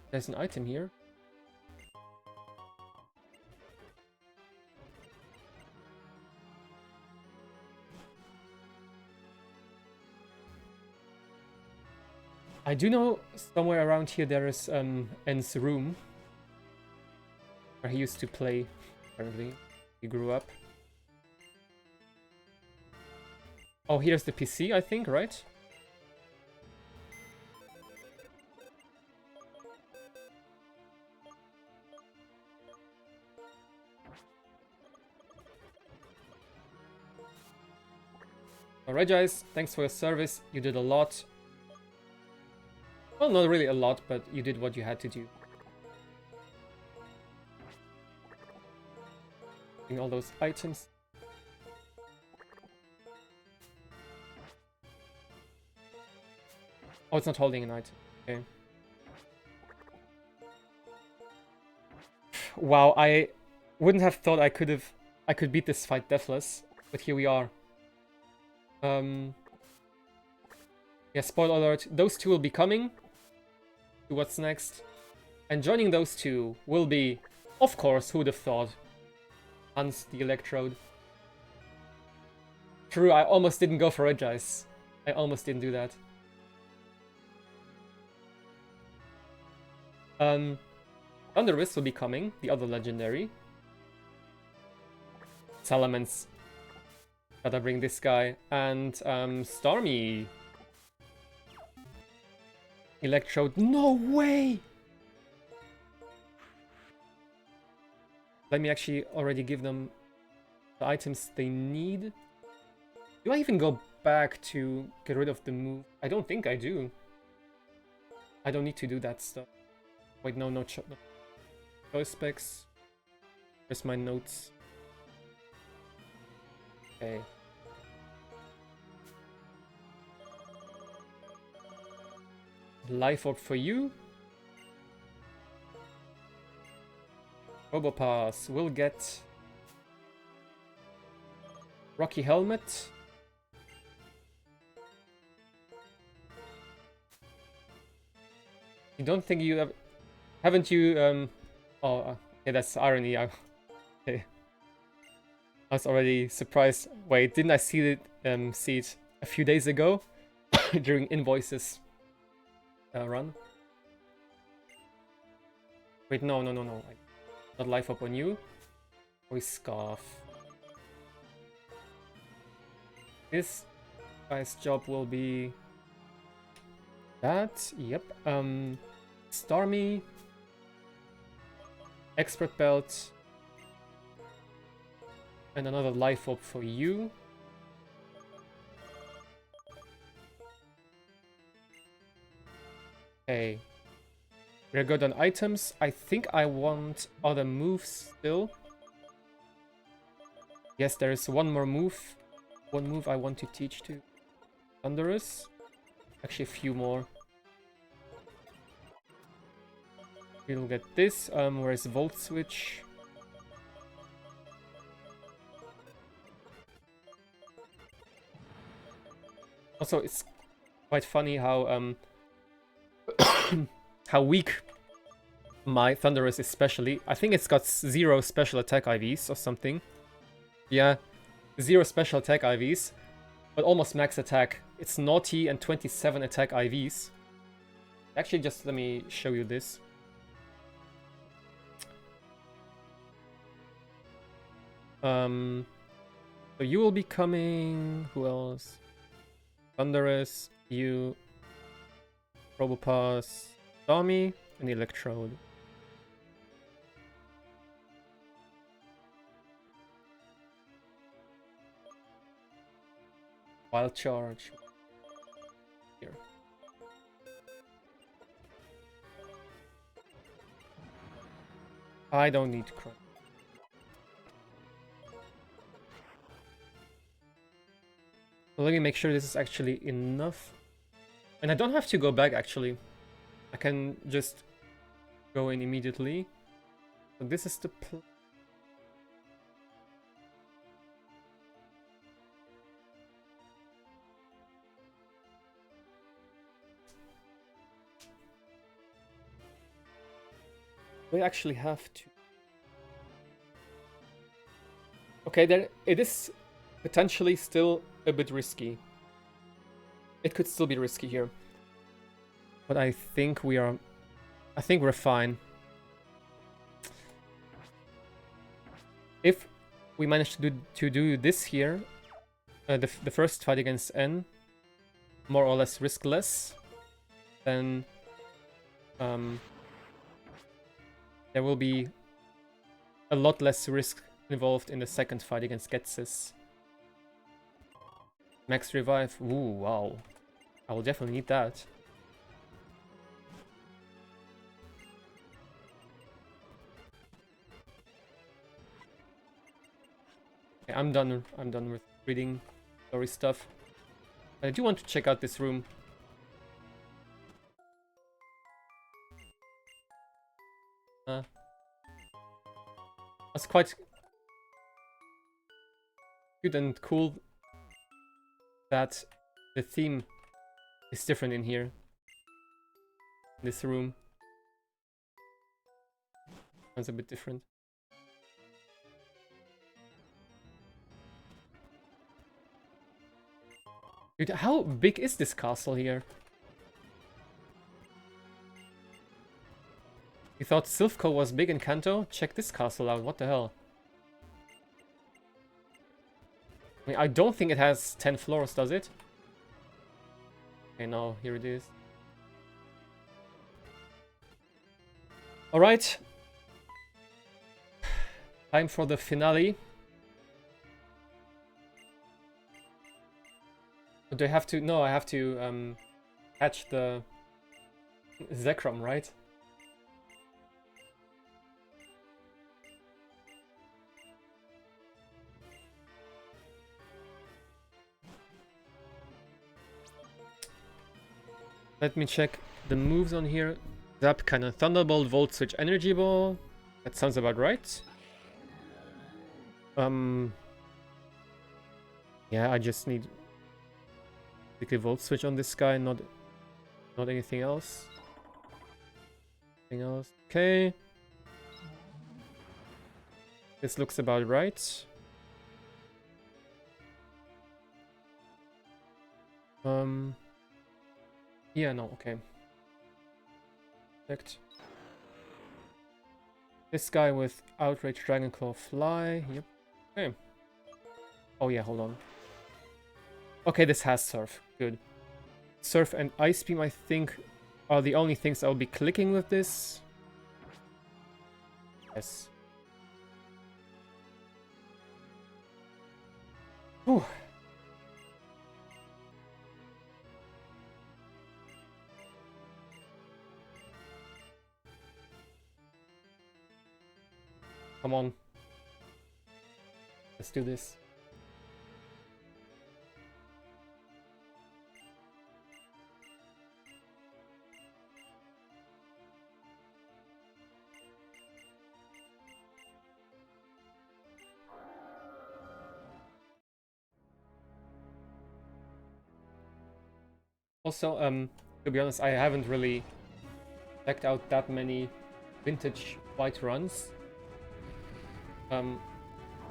A: There's an item here. I do know somewhere around here there is En's room. Where he used to play, apparently. He grew up. Oh, here's the PC, I think, right? Alright, guys, thanks for your service. You did a lot. Well, not really a lot, but you did what you had to do. Getting all those items. Oh, it's not holding an item. Okay. Wow, I wouldn't have thought I could beat this fight deathless, but here we are. Yeah, spoiler alert, those two will be coming to what's next. And joining those two will be, of course, who'd have thought, Hans the Electrode. True, I almost didn't go for it, guys. I almost didn't do that. Thunderous will be coming, the other legendary. Salamence. Gotta bring this guy. And Stormy. Electrode. No way! Let me actually already give them the items they need. Do I even go back to get rid of the move? I don't think I do. I don't need to do that stuff. Wait, no choice specs. Where's my notes? Okay. Life Orb for you. Robopass will get Rocky Helmet. You don't think you have... Haven't you... Oh, yeah, that's irony. Okay. I was already surprised. Wait, didn't I see it a few days ago? During Invoices run? Wait, no. Not Life Up on you. Or Scarf. This guy's job will be... that, yep. Stormy. Expert Belt. And another Life Orb for you. Okay. We're good on items. I think I want other moves still. Yes, there is one more move. One move I want to teach to Thunderous. Actually, a few more. We'll get this. Where's Volt Switch? Also, it's quite funny how how weak my Thunderous is, especially. I think it's got 0 special attack IVs or something. Yeah, 0 special attack IVs, but almost max attack. It's naughty and 27 attack IVs. Actually, just let me show you this. So you will be coming. Who else? Thunderous, you, Robopass, Tommy, and Electrode. Wild Charge. Here. I don't need Chrome. So let me make sure this is actually enough. And I don't have to go back, actually. I can just go in immediately. So this is the we actually have to. Okay, then it is potentially still a bit risky. It could still be risky here. But I think we're fine. If we manage to do this here, the first fight against N, more or less riskless, then there will be a lot less risk involved in the second fight against Getsis. Max revive. Ooh, wow. I will definitely need that. Okay, I'm done with reading story stuff. I do want to check out this room. That's quite good and cool that the theme is different in here. This room sounds a bit different. Dude, how big is this castle here? You thought Silphco was big in Kanto? Check this castle out, what the hell? I mean, I don't think it has 10 floors, does it? Okay, now here it is. Alright. Time for the finale. Do I have to... No, I have to catch the Zekrom, right? Let me check the moves on here. Zap Cannon, Thunderbolt, Volt Switch, Energy Ball. That sounds about right. Yeah, I just need quickly Volt Switch on this guy, not anything else. Anything else? Okay. This looks about right. Yeah, no, okay. Perfect. This guy with Outrage, Dragonclaw, Fly. Yep. Okay. Oh yeah, hold on. Okay, this has Surf. Good. Surf and Ice Beam, I think, are the only things I'll be clicking with this. Yes. Whew. Come on. Let's do this. Also, to be honest, I haven't really checked out that many vintage white runs.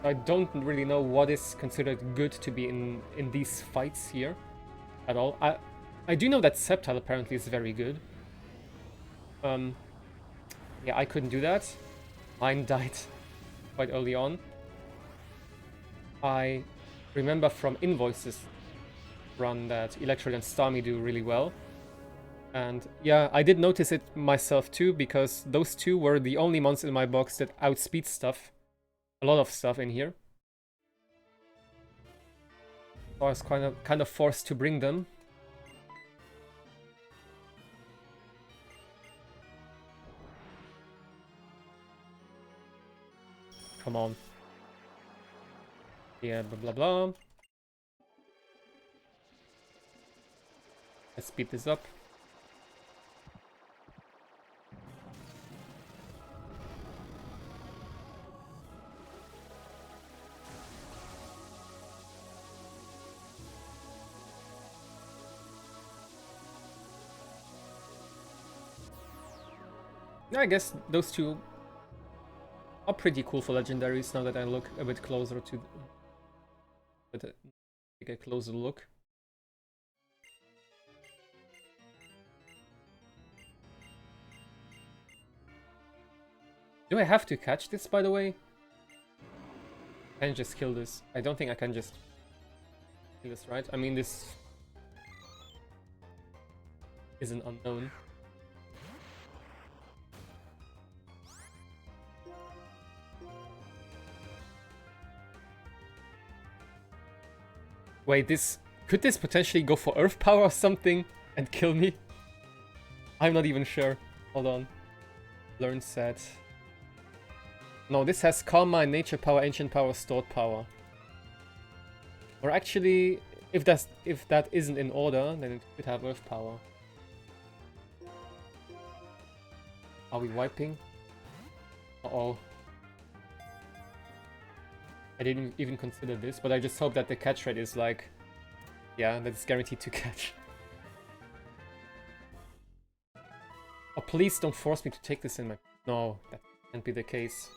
A: I don't really know what is considered good to be in these fights here at all. I do know that Sceptile apparently is very good. Yeah, I couldn't do that. Mine died quite early on. I remember from Invoices run that Electrode and Starmie do really well. And yeah, I did notice it myself too, because those two were the only monsters in my box that outspeed stuff. A lot of stuff in here. So I was kind of forced to bring them. Come on. Yeah, blah blah blah. Let's speed this up. I guess those two are pretty cool for legendaries now that I look a bit closer to take a closer look. Do I have to catch this, by the way? Can I just kill this? I don't think I can just kill this, right? I mean, this is an unknown. Wait, this... Could this potentially go for Earth Power or something and kill me? I'm not even sure. Hold on. Learn set. No, this has Calm Mind, Nature Power, Ancient Power, Stored Power. Or actually, if that isn't in order, then it could have Earth Power. Are we wiping? Uh-oh. I didn't even consider this, but I just hope that the catch rate is like... Yeah, that it's guaranteed to catch. Oh, please don't force me to take this in my... No, that can't be the case.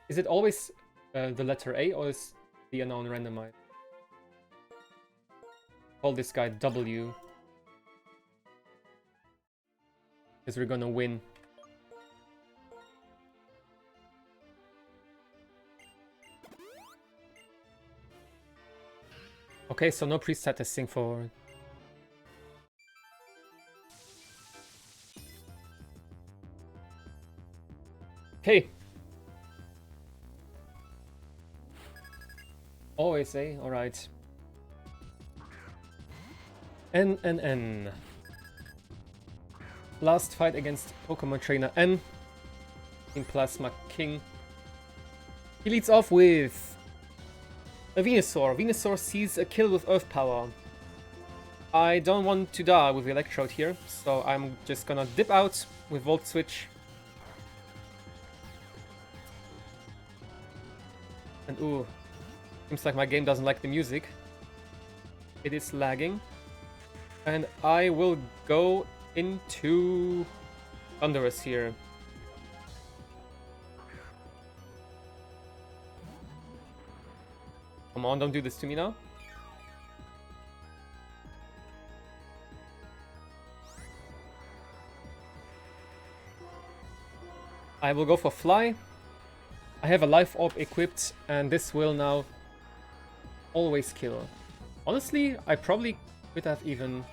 A: Is it always the letter A, or is the unknown randomized? Call this guy W. Because we're gonna win. Okay, so no preset testing for... Okay. Always A, alright. N. Last fight against Pokemon Trainer N. King Plasma King. He leads off with... a Venusaur. Venusaur sees a kill with Earth Power. I don't want to die with the Electrode here, so I'm just gonna dip out with Volt Switch. And ooh, seems like my game doesn't like the music. It is lagging. And I will go into Thunderous here. Come on, don't do this to me now. I will go for Fly. I have a Life Orb equipped, and this will now always kill. Honestly, I probably could have even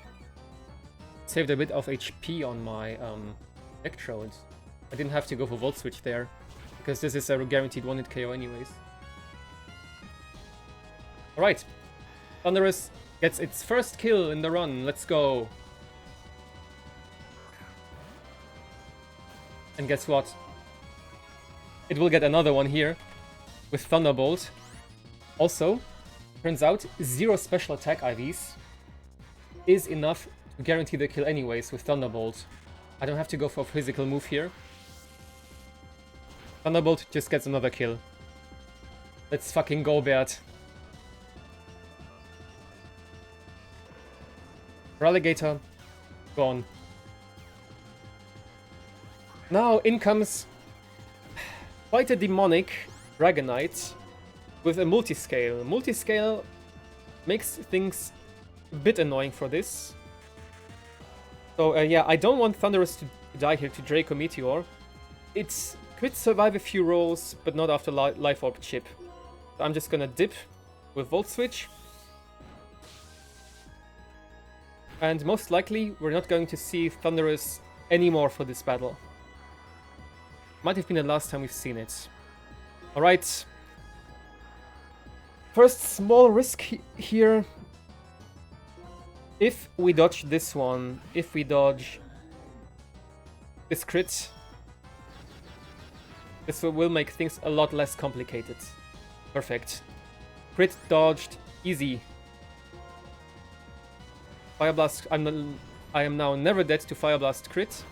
A: saved a bit of HP on my Electrode. I didn't have to go for Volt Switch there, because this is a guaranteed 1-hit KO anyways. Alright, Thunderous gets its first kill in the run, let's go! And guess what? It will get another one here, with Thunderbolt. Also, turns out 0 special attack IVs is enough to guarantee the kill anyways with Thunderbolt. I don't have to go for a physical move here. Thunderbolt just gets another kill. Let's fucking go, Bert. Relegator, gone. Now in comes quite a demonic Dragonite with a multiscale. Multiscale makes things a bit annoying for this. So yeah, I don't want Thunderous to die here to Draco Meteor. It could survive a few rolls, but not after Life Orb chip. So I'm just gonna dip with Volt Switch. And most likely, we're not going to see Thunderous anymore for this battle. Might have been the last time we've seen it. Alright. First small risk here. If we dodge this one, if we dodge this crit, this will make things a lot less complicated. Perfect. Crit dodged, easy. Fire Blast, I am now never dead to Fire Blast crit.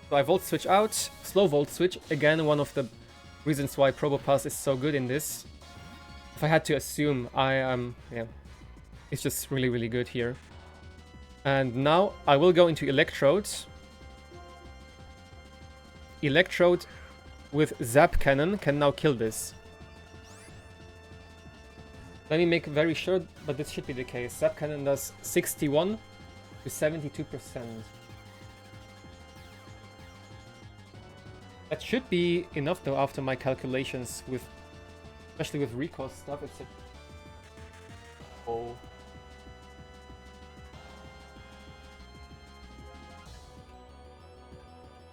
A: So I Volt Switch out, slow Volt Switch, again one of the reasons why Probopass is so good in this. If I had to assume, yeah, it's just really, really good here. And now I will go into Electrode. Electrode with Zap Cannon can now kill this. Let me make very sure, but this should be the case. Zap Cannon does 61 to 72%. That should be enough though after my calculations with, especially with recall stuff. It's a... Oh.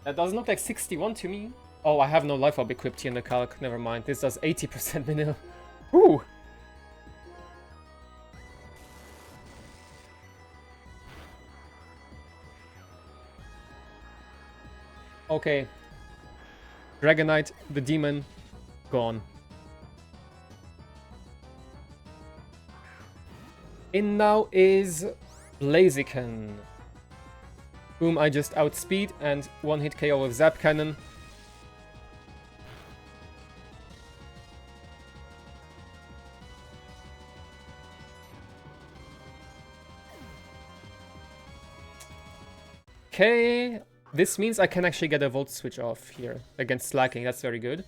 A: That doesn't look like 61 to me. Oh, I have no life orb equipped here in the calc. Never mind. This does 80% vanilla. Whew. Okay. Dragonite, the demon, gone. In now is Blaziken, whom I just outspeed and one-hit KO with Zap Cannon. Okay, this means I can actually get a Volt Switch off here against Slacking. That's very good.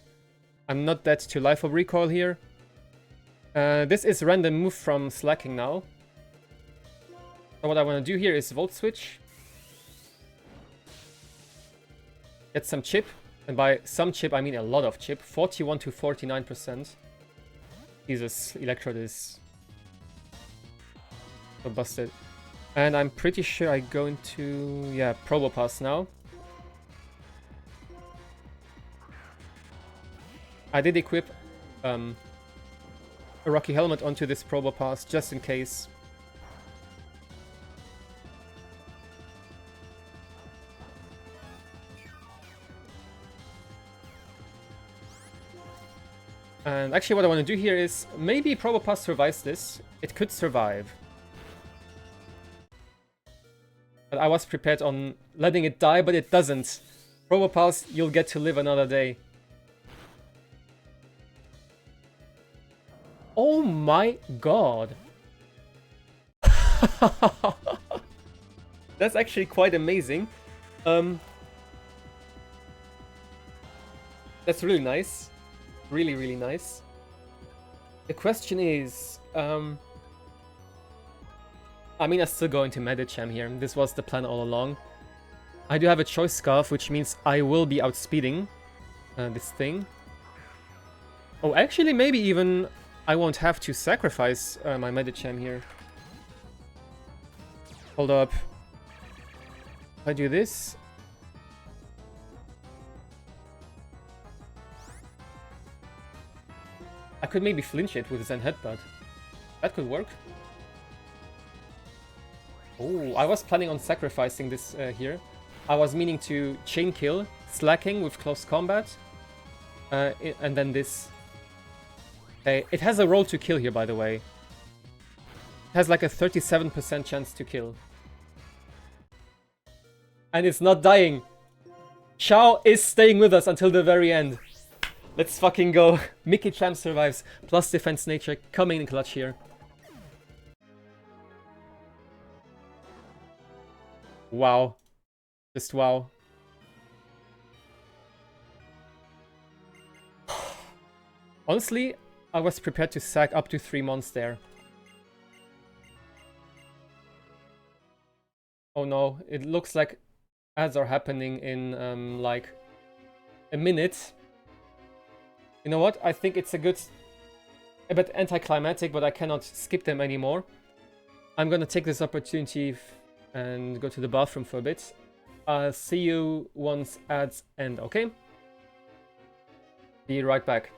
A: I'm not dead to Life of Recoil here. This is random move from Slacking now. So what I want to do here is Volt Switch. Get some chip. And by some chip, I mean a lot of chip. 41 to 49%. Jesus, Electrode is so busted. And I'm pretty sure I go into, yeah, Probopass now. I did equip a Rocky Helmet onto this Probopass just in case. And actually what I want to do here is, maybe Probopass survives this. It could survive. But I was prepared on letting it die, but it doesn't. Probopass, you'll get to live another day. Oh my god. That's actually quite amazing. That's really nice. Really, really nice. The question is, I mean, I'm still going to Medicham here. This was the plan all along. I do have a Choice Scarf, which means I will be outspeeding this thing. Oh, actually, maybe even I won't have to sacrifice my Medicham here. Hold up. If I do this... I could maybe flinch it with Zen Headbutt. That could work. Oh, I was planning on sacrificing this here. I was meaning to chain kill, Slacking with close combat, and then this. Okay, it has a roll to kill here, by the way. It has like a 37% chance to kill. And it's not dying. Xiao is staying with us until the very end. Let's fucking go. Mickey Champ survives. Plus defense nature coming in clutch here. Wow. Just wow. Honestly, I was prepared to sack up to 3 months there. Oh no, it looks like ads are happening in like a minute. You know what? I think it's a bit anticlimactic, but I cannot skip them anymore. I'm gonna take this opportunity and go to the bathroom for a bit. I'll see you once ads end, okay? Be right back.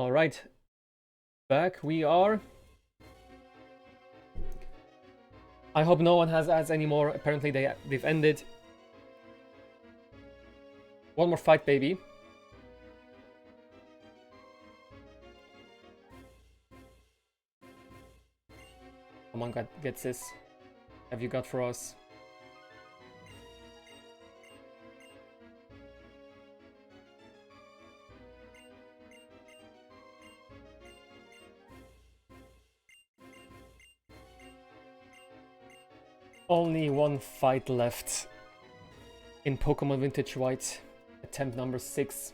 A: Alright. Back we are. I hope no one has ads anymore. Apparently they've ended. One more fight, baby. Come on, God, gets this. Have you got for us? Only one fight left in Pokemon Vintage White. Attempt number 6.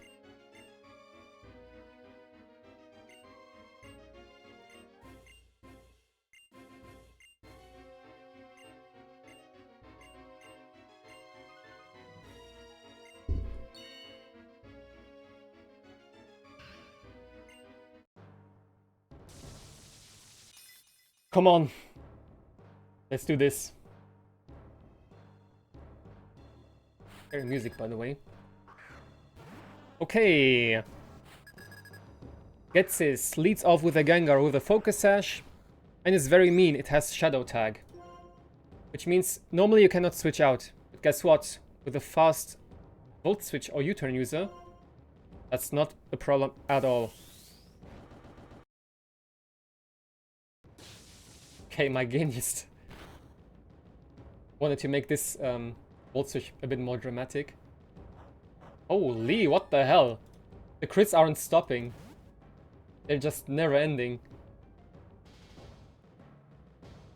A: Come on. Let's do this. Very music, by the way. Okay. Gets this. Leads off with a Gengar with a Focus Sash. And is very mean. It has Shadow Tag. Which means normally you cannot switch out. But guess what? With a fast Volt Switch or U-turn user, that's not a problem at all. Okay, my Genius wanted to make this Volt Switch a bit more dramatic. Holy, what the hell? The crits aren't stopping. They're just never ending.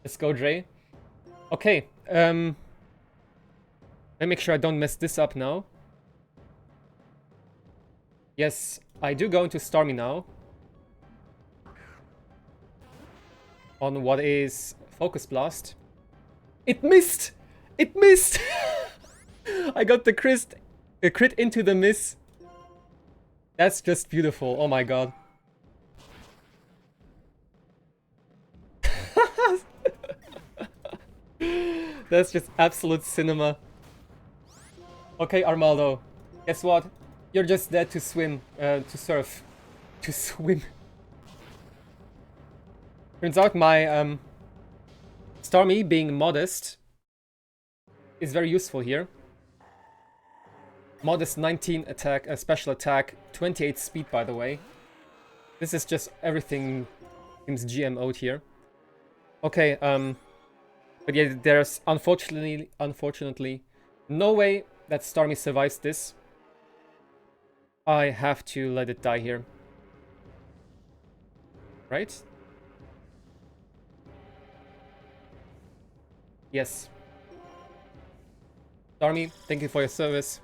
A: Let's go, Dre. Okay, let me make sure I don't mess this up now. Yes, I do go into Starmie now. On what is Focus Blast. It missed! It missed! I got the crit into the miss. That's just beautiful. Oh my god. That's just absolute cinema. Okay, Armaldo. Guess what? You're just dead to swim. To surf. To swim. Turns out my Starmie being modest is very useful here. Modest 19 attack, special attack, 28 speed, by the way. This is just everything seems GMO'd here. Okay, but yeah, there's unfortunately no way that Starmie survives this. I have to let it die here. Right? Yes. Starmie, thank you for your service.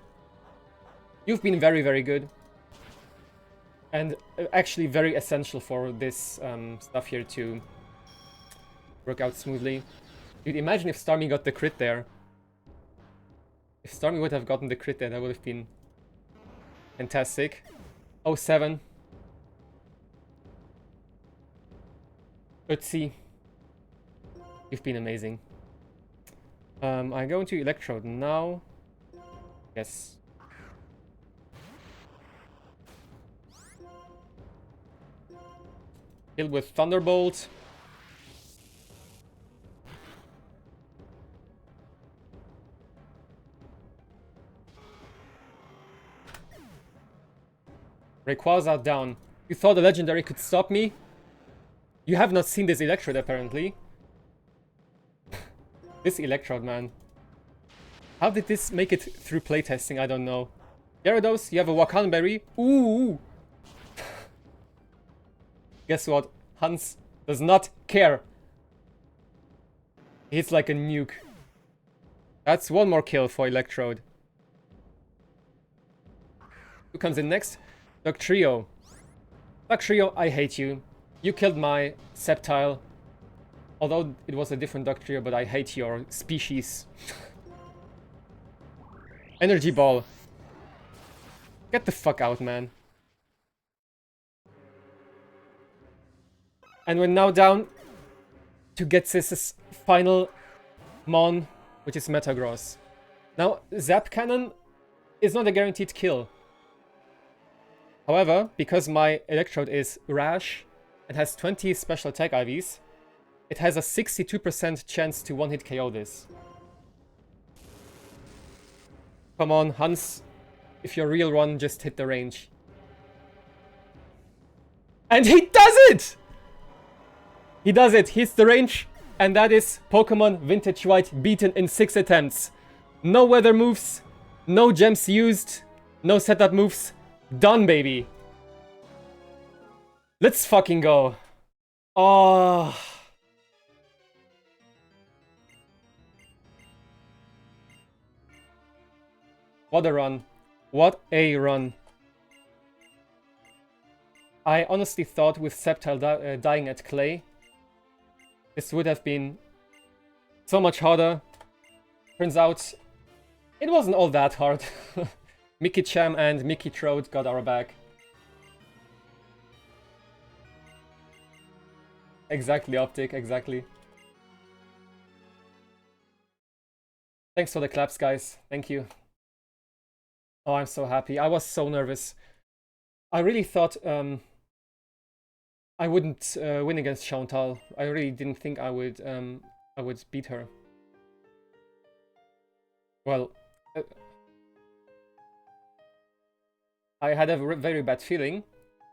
A: You've been very, very good. And actually very essential for this stuff here to work out smoothly. Dude, imagine if Starmie got the crit there. If Starmie would have gotten the crit there, that would have been fantastic. 07. Let's see. You've been amazing. I go into Electrode now. Yes. Kill with Thunderbolt. Rayquaza down. You thought the legendary could stop me? You have not seen this Electrode, apparently. This Electrode, man. How did this make it through playtesting? I don't know. Gyarados, you have a Wakan Berry. Ooh! Guess what? Hans does not care. He hits like a nuke. That's one more kill for Electrode. Who comes in next? Dugtrio. Dugtrio, I hate you. You killed my Sceptile. Although it was a different Dugtrio, but I hate your species. Energy Ball. Get the fuck out, man. And we're now down to Getsis's final Mon, which is Metagross. Now, Zap Cannon is not a guaranteed kill. However, because my Electrode is Rash and has 20 special attack IVs, it has a 62% chance to one-hit KO this. Come on, Hans. If you're a real one, just hit the range. And he does it! He does it. Hits the range. And that is Pokemon Vintage White beaten in 6 attempts. No weather moves. No gems used. No setup moves. Done, baby. Let's fucking go. Oh. What a run. What a run. I honestly thought with Sceptile dying at Clay, this would have been so much harder. Turns out, it wasn't all that hard. Mickey Cham and Mickey Trode got our back. Exactly, Optic, exactly. Thanks for the claps, guys. Thank you. Oh, I'm so happy. I was so nervous. I really thought I wouldn't win against Chantal. I really didn't think I would beat her. Well, I had a very bad feeling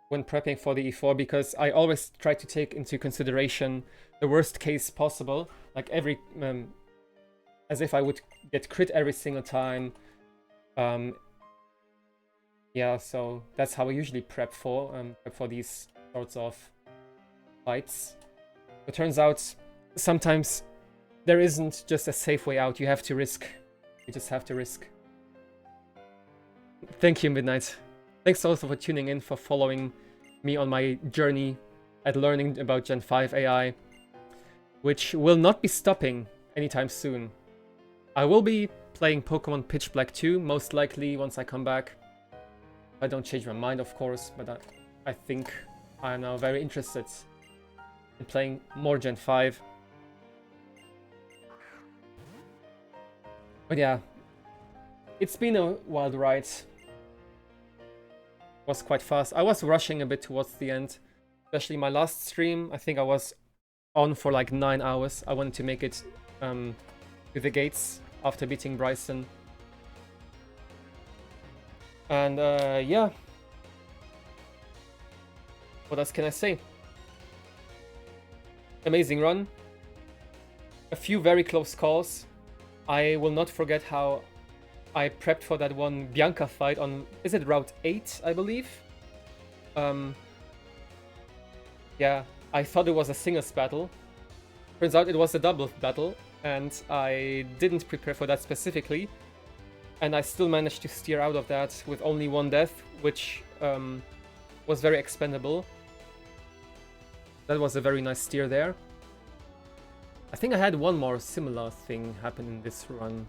A: when prepping for the E4 because I always try to take into consideration the worst case possible, like every as if I would get crit every single time. Yeah, so that's how I usually prep for these sorts of fights. It turns out sometimes there isn't just a safe way out. You have to risk. You just have to risk. Thank you, Midnight. Thanks also for tuning in, for following me on my journey at learning about Gen 5 AI, which will not be stopping anytime soon. I will be playing Pokemon Pitch Black 2, most likely once I come back. I don't change my mind, of course, but I think I am now very interested in playing more Gen 5. But yeah, it's been a wild ride. It was quite fast. I was rushing a bit towards the end, especially my last stream. I think I was on for like 9 hours. I wanted to make it to the gates after beating Bryson. And yeah, what else can I say? Amazing run. A few very close calls. I will not forget how I prepped for that one Bianca fight on, is it Route 8, I believe? Yeah, I thought it was a singles battle. Turns out it was a doubles battle, and I didn't prepare for that specifically. And I still managed to steer out of that with only 1 death, which was very expendable. That was a very nice steer there. I think I had one more similar thing happen in this run.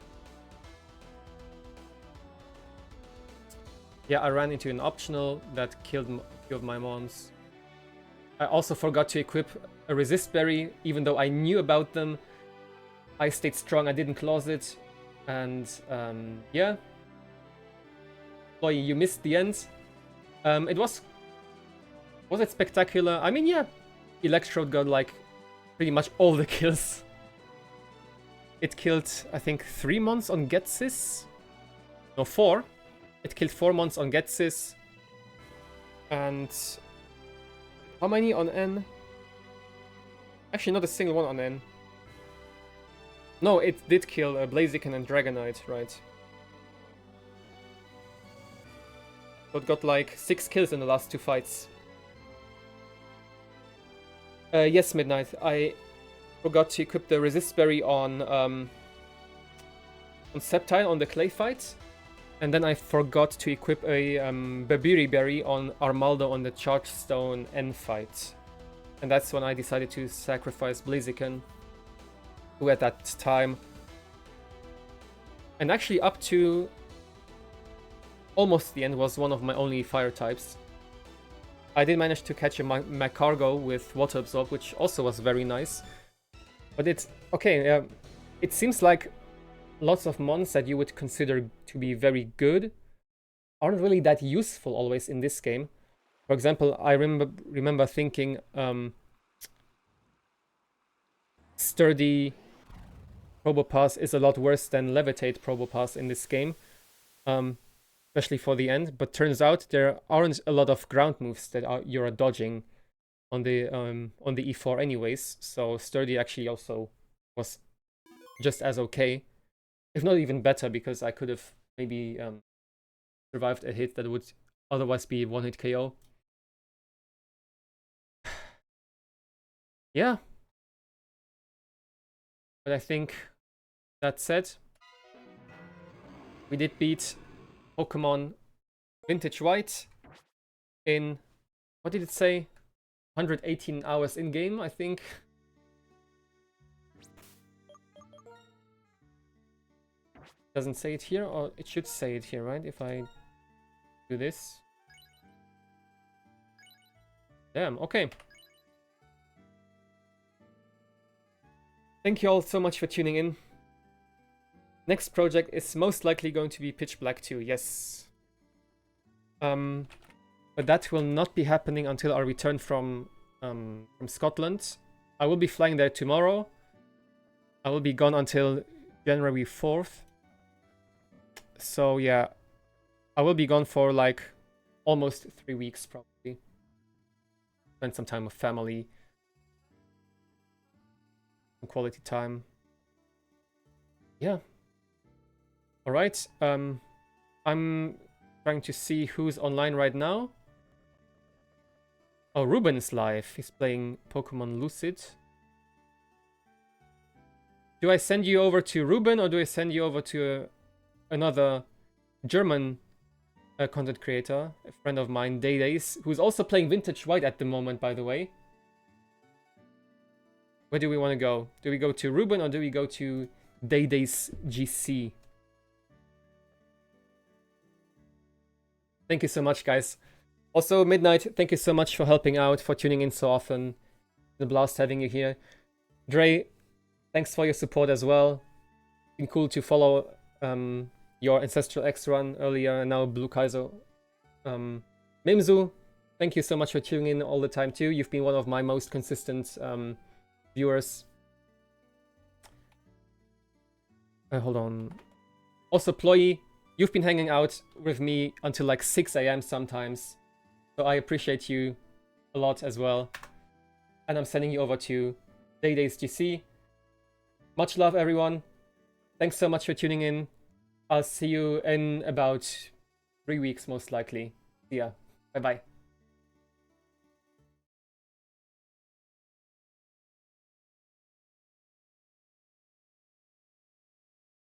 A: Yeah, I ran into an optional that killed a few of my mons. I also forgot to equip a resist berry, even though I knew about them. I stayed strong, I didn't close it. And yeah. Boy, you missed the end. It was it spectacular? I mean, yeah. Electrode got like pretty much all the kills. It killed, I think, 3 mons on Getsis. No, 4. It killed 4 mons on Getsis. And how many on N? Actually, not a single one on N. No, it did kill Blaziken and Dragonite, right? So it got like 6 kills in the last 2 fights. Yes, Midnight. I forgot to equip the Resist Berry on Sceptile on the Clay fight. And then I forgot to equip a Babiri Berry on Armaldo on the Chargestone N fight. And that's when I decided to sacrifice Blaziken, who at that time, and actually up to almost the end, was one of my only fire types. I did manage to catch a Magcargo with Water Absorb, which also was very nice. But it's okay. It seems like lots of mons that you would consider to be very good aren't really that useful always in this game. For example, I remember thinking Sturdy Probopass is a lot worse than Levitate Probopass in this game, especially for the end. But turns out there aren't a lot of ground moves that you're dodging on the E4 anyways. So Sturdy actually also was just as okay, if not even better, because I could have maybe survived a hit that would otherwise be one-hit KO. Yeah. But I think that said, we did beat Pokemon Vintage White in, what did it say? 118 hours in-game, I think. Doesn't say it here, or it should say it here, right? If I do this. Damn, okay. Thank you all so much for tuning in. Next project is most likely going to be Pitch Black 2, yes. But that will not be happening until our return from Scotland. I will be flying there tomorrow. I will be gone until January 4th. So yeah, I will be gone for like almost 3 weeks probably. Spend some time with family. Some quality time. Yeah. Alright, I'm trying to see who's online right now. Oh, Ruben is live. He's playing Pokemon Lucid. Do I send you over to Ruben or do I send you over to another German content creator, a friend of mine, Daydays, who's also playing Vintage White at the moment, by the way? Where do we want to go? Do we go to Ruben or do we go to Daydays GC? Thank you so much, guys. Also, Midnight, thank you so much for helping out, for tuning in so often. It's a blast having you here. Dre, thanks for your support as well. It's been cool to follow your Ancestral X run earlier, and now Blue Kaiser. Mimzu, thank you so much for tuning in all the time too. You've been one of my most consistent viewers. Hold on. Also, Ploy, you've been hanging out with me until like 6 AM sometimes. So I appreciate you a lot as well. And I'm sending you over to Daydays GC. Much love, everyone. Thanks so much for tuning in. I'll see you in about 3 weeks, most likely. See ya. Bye-bye.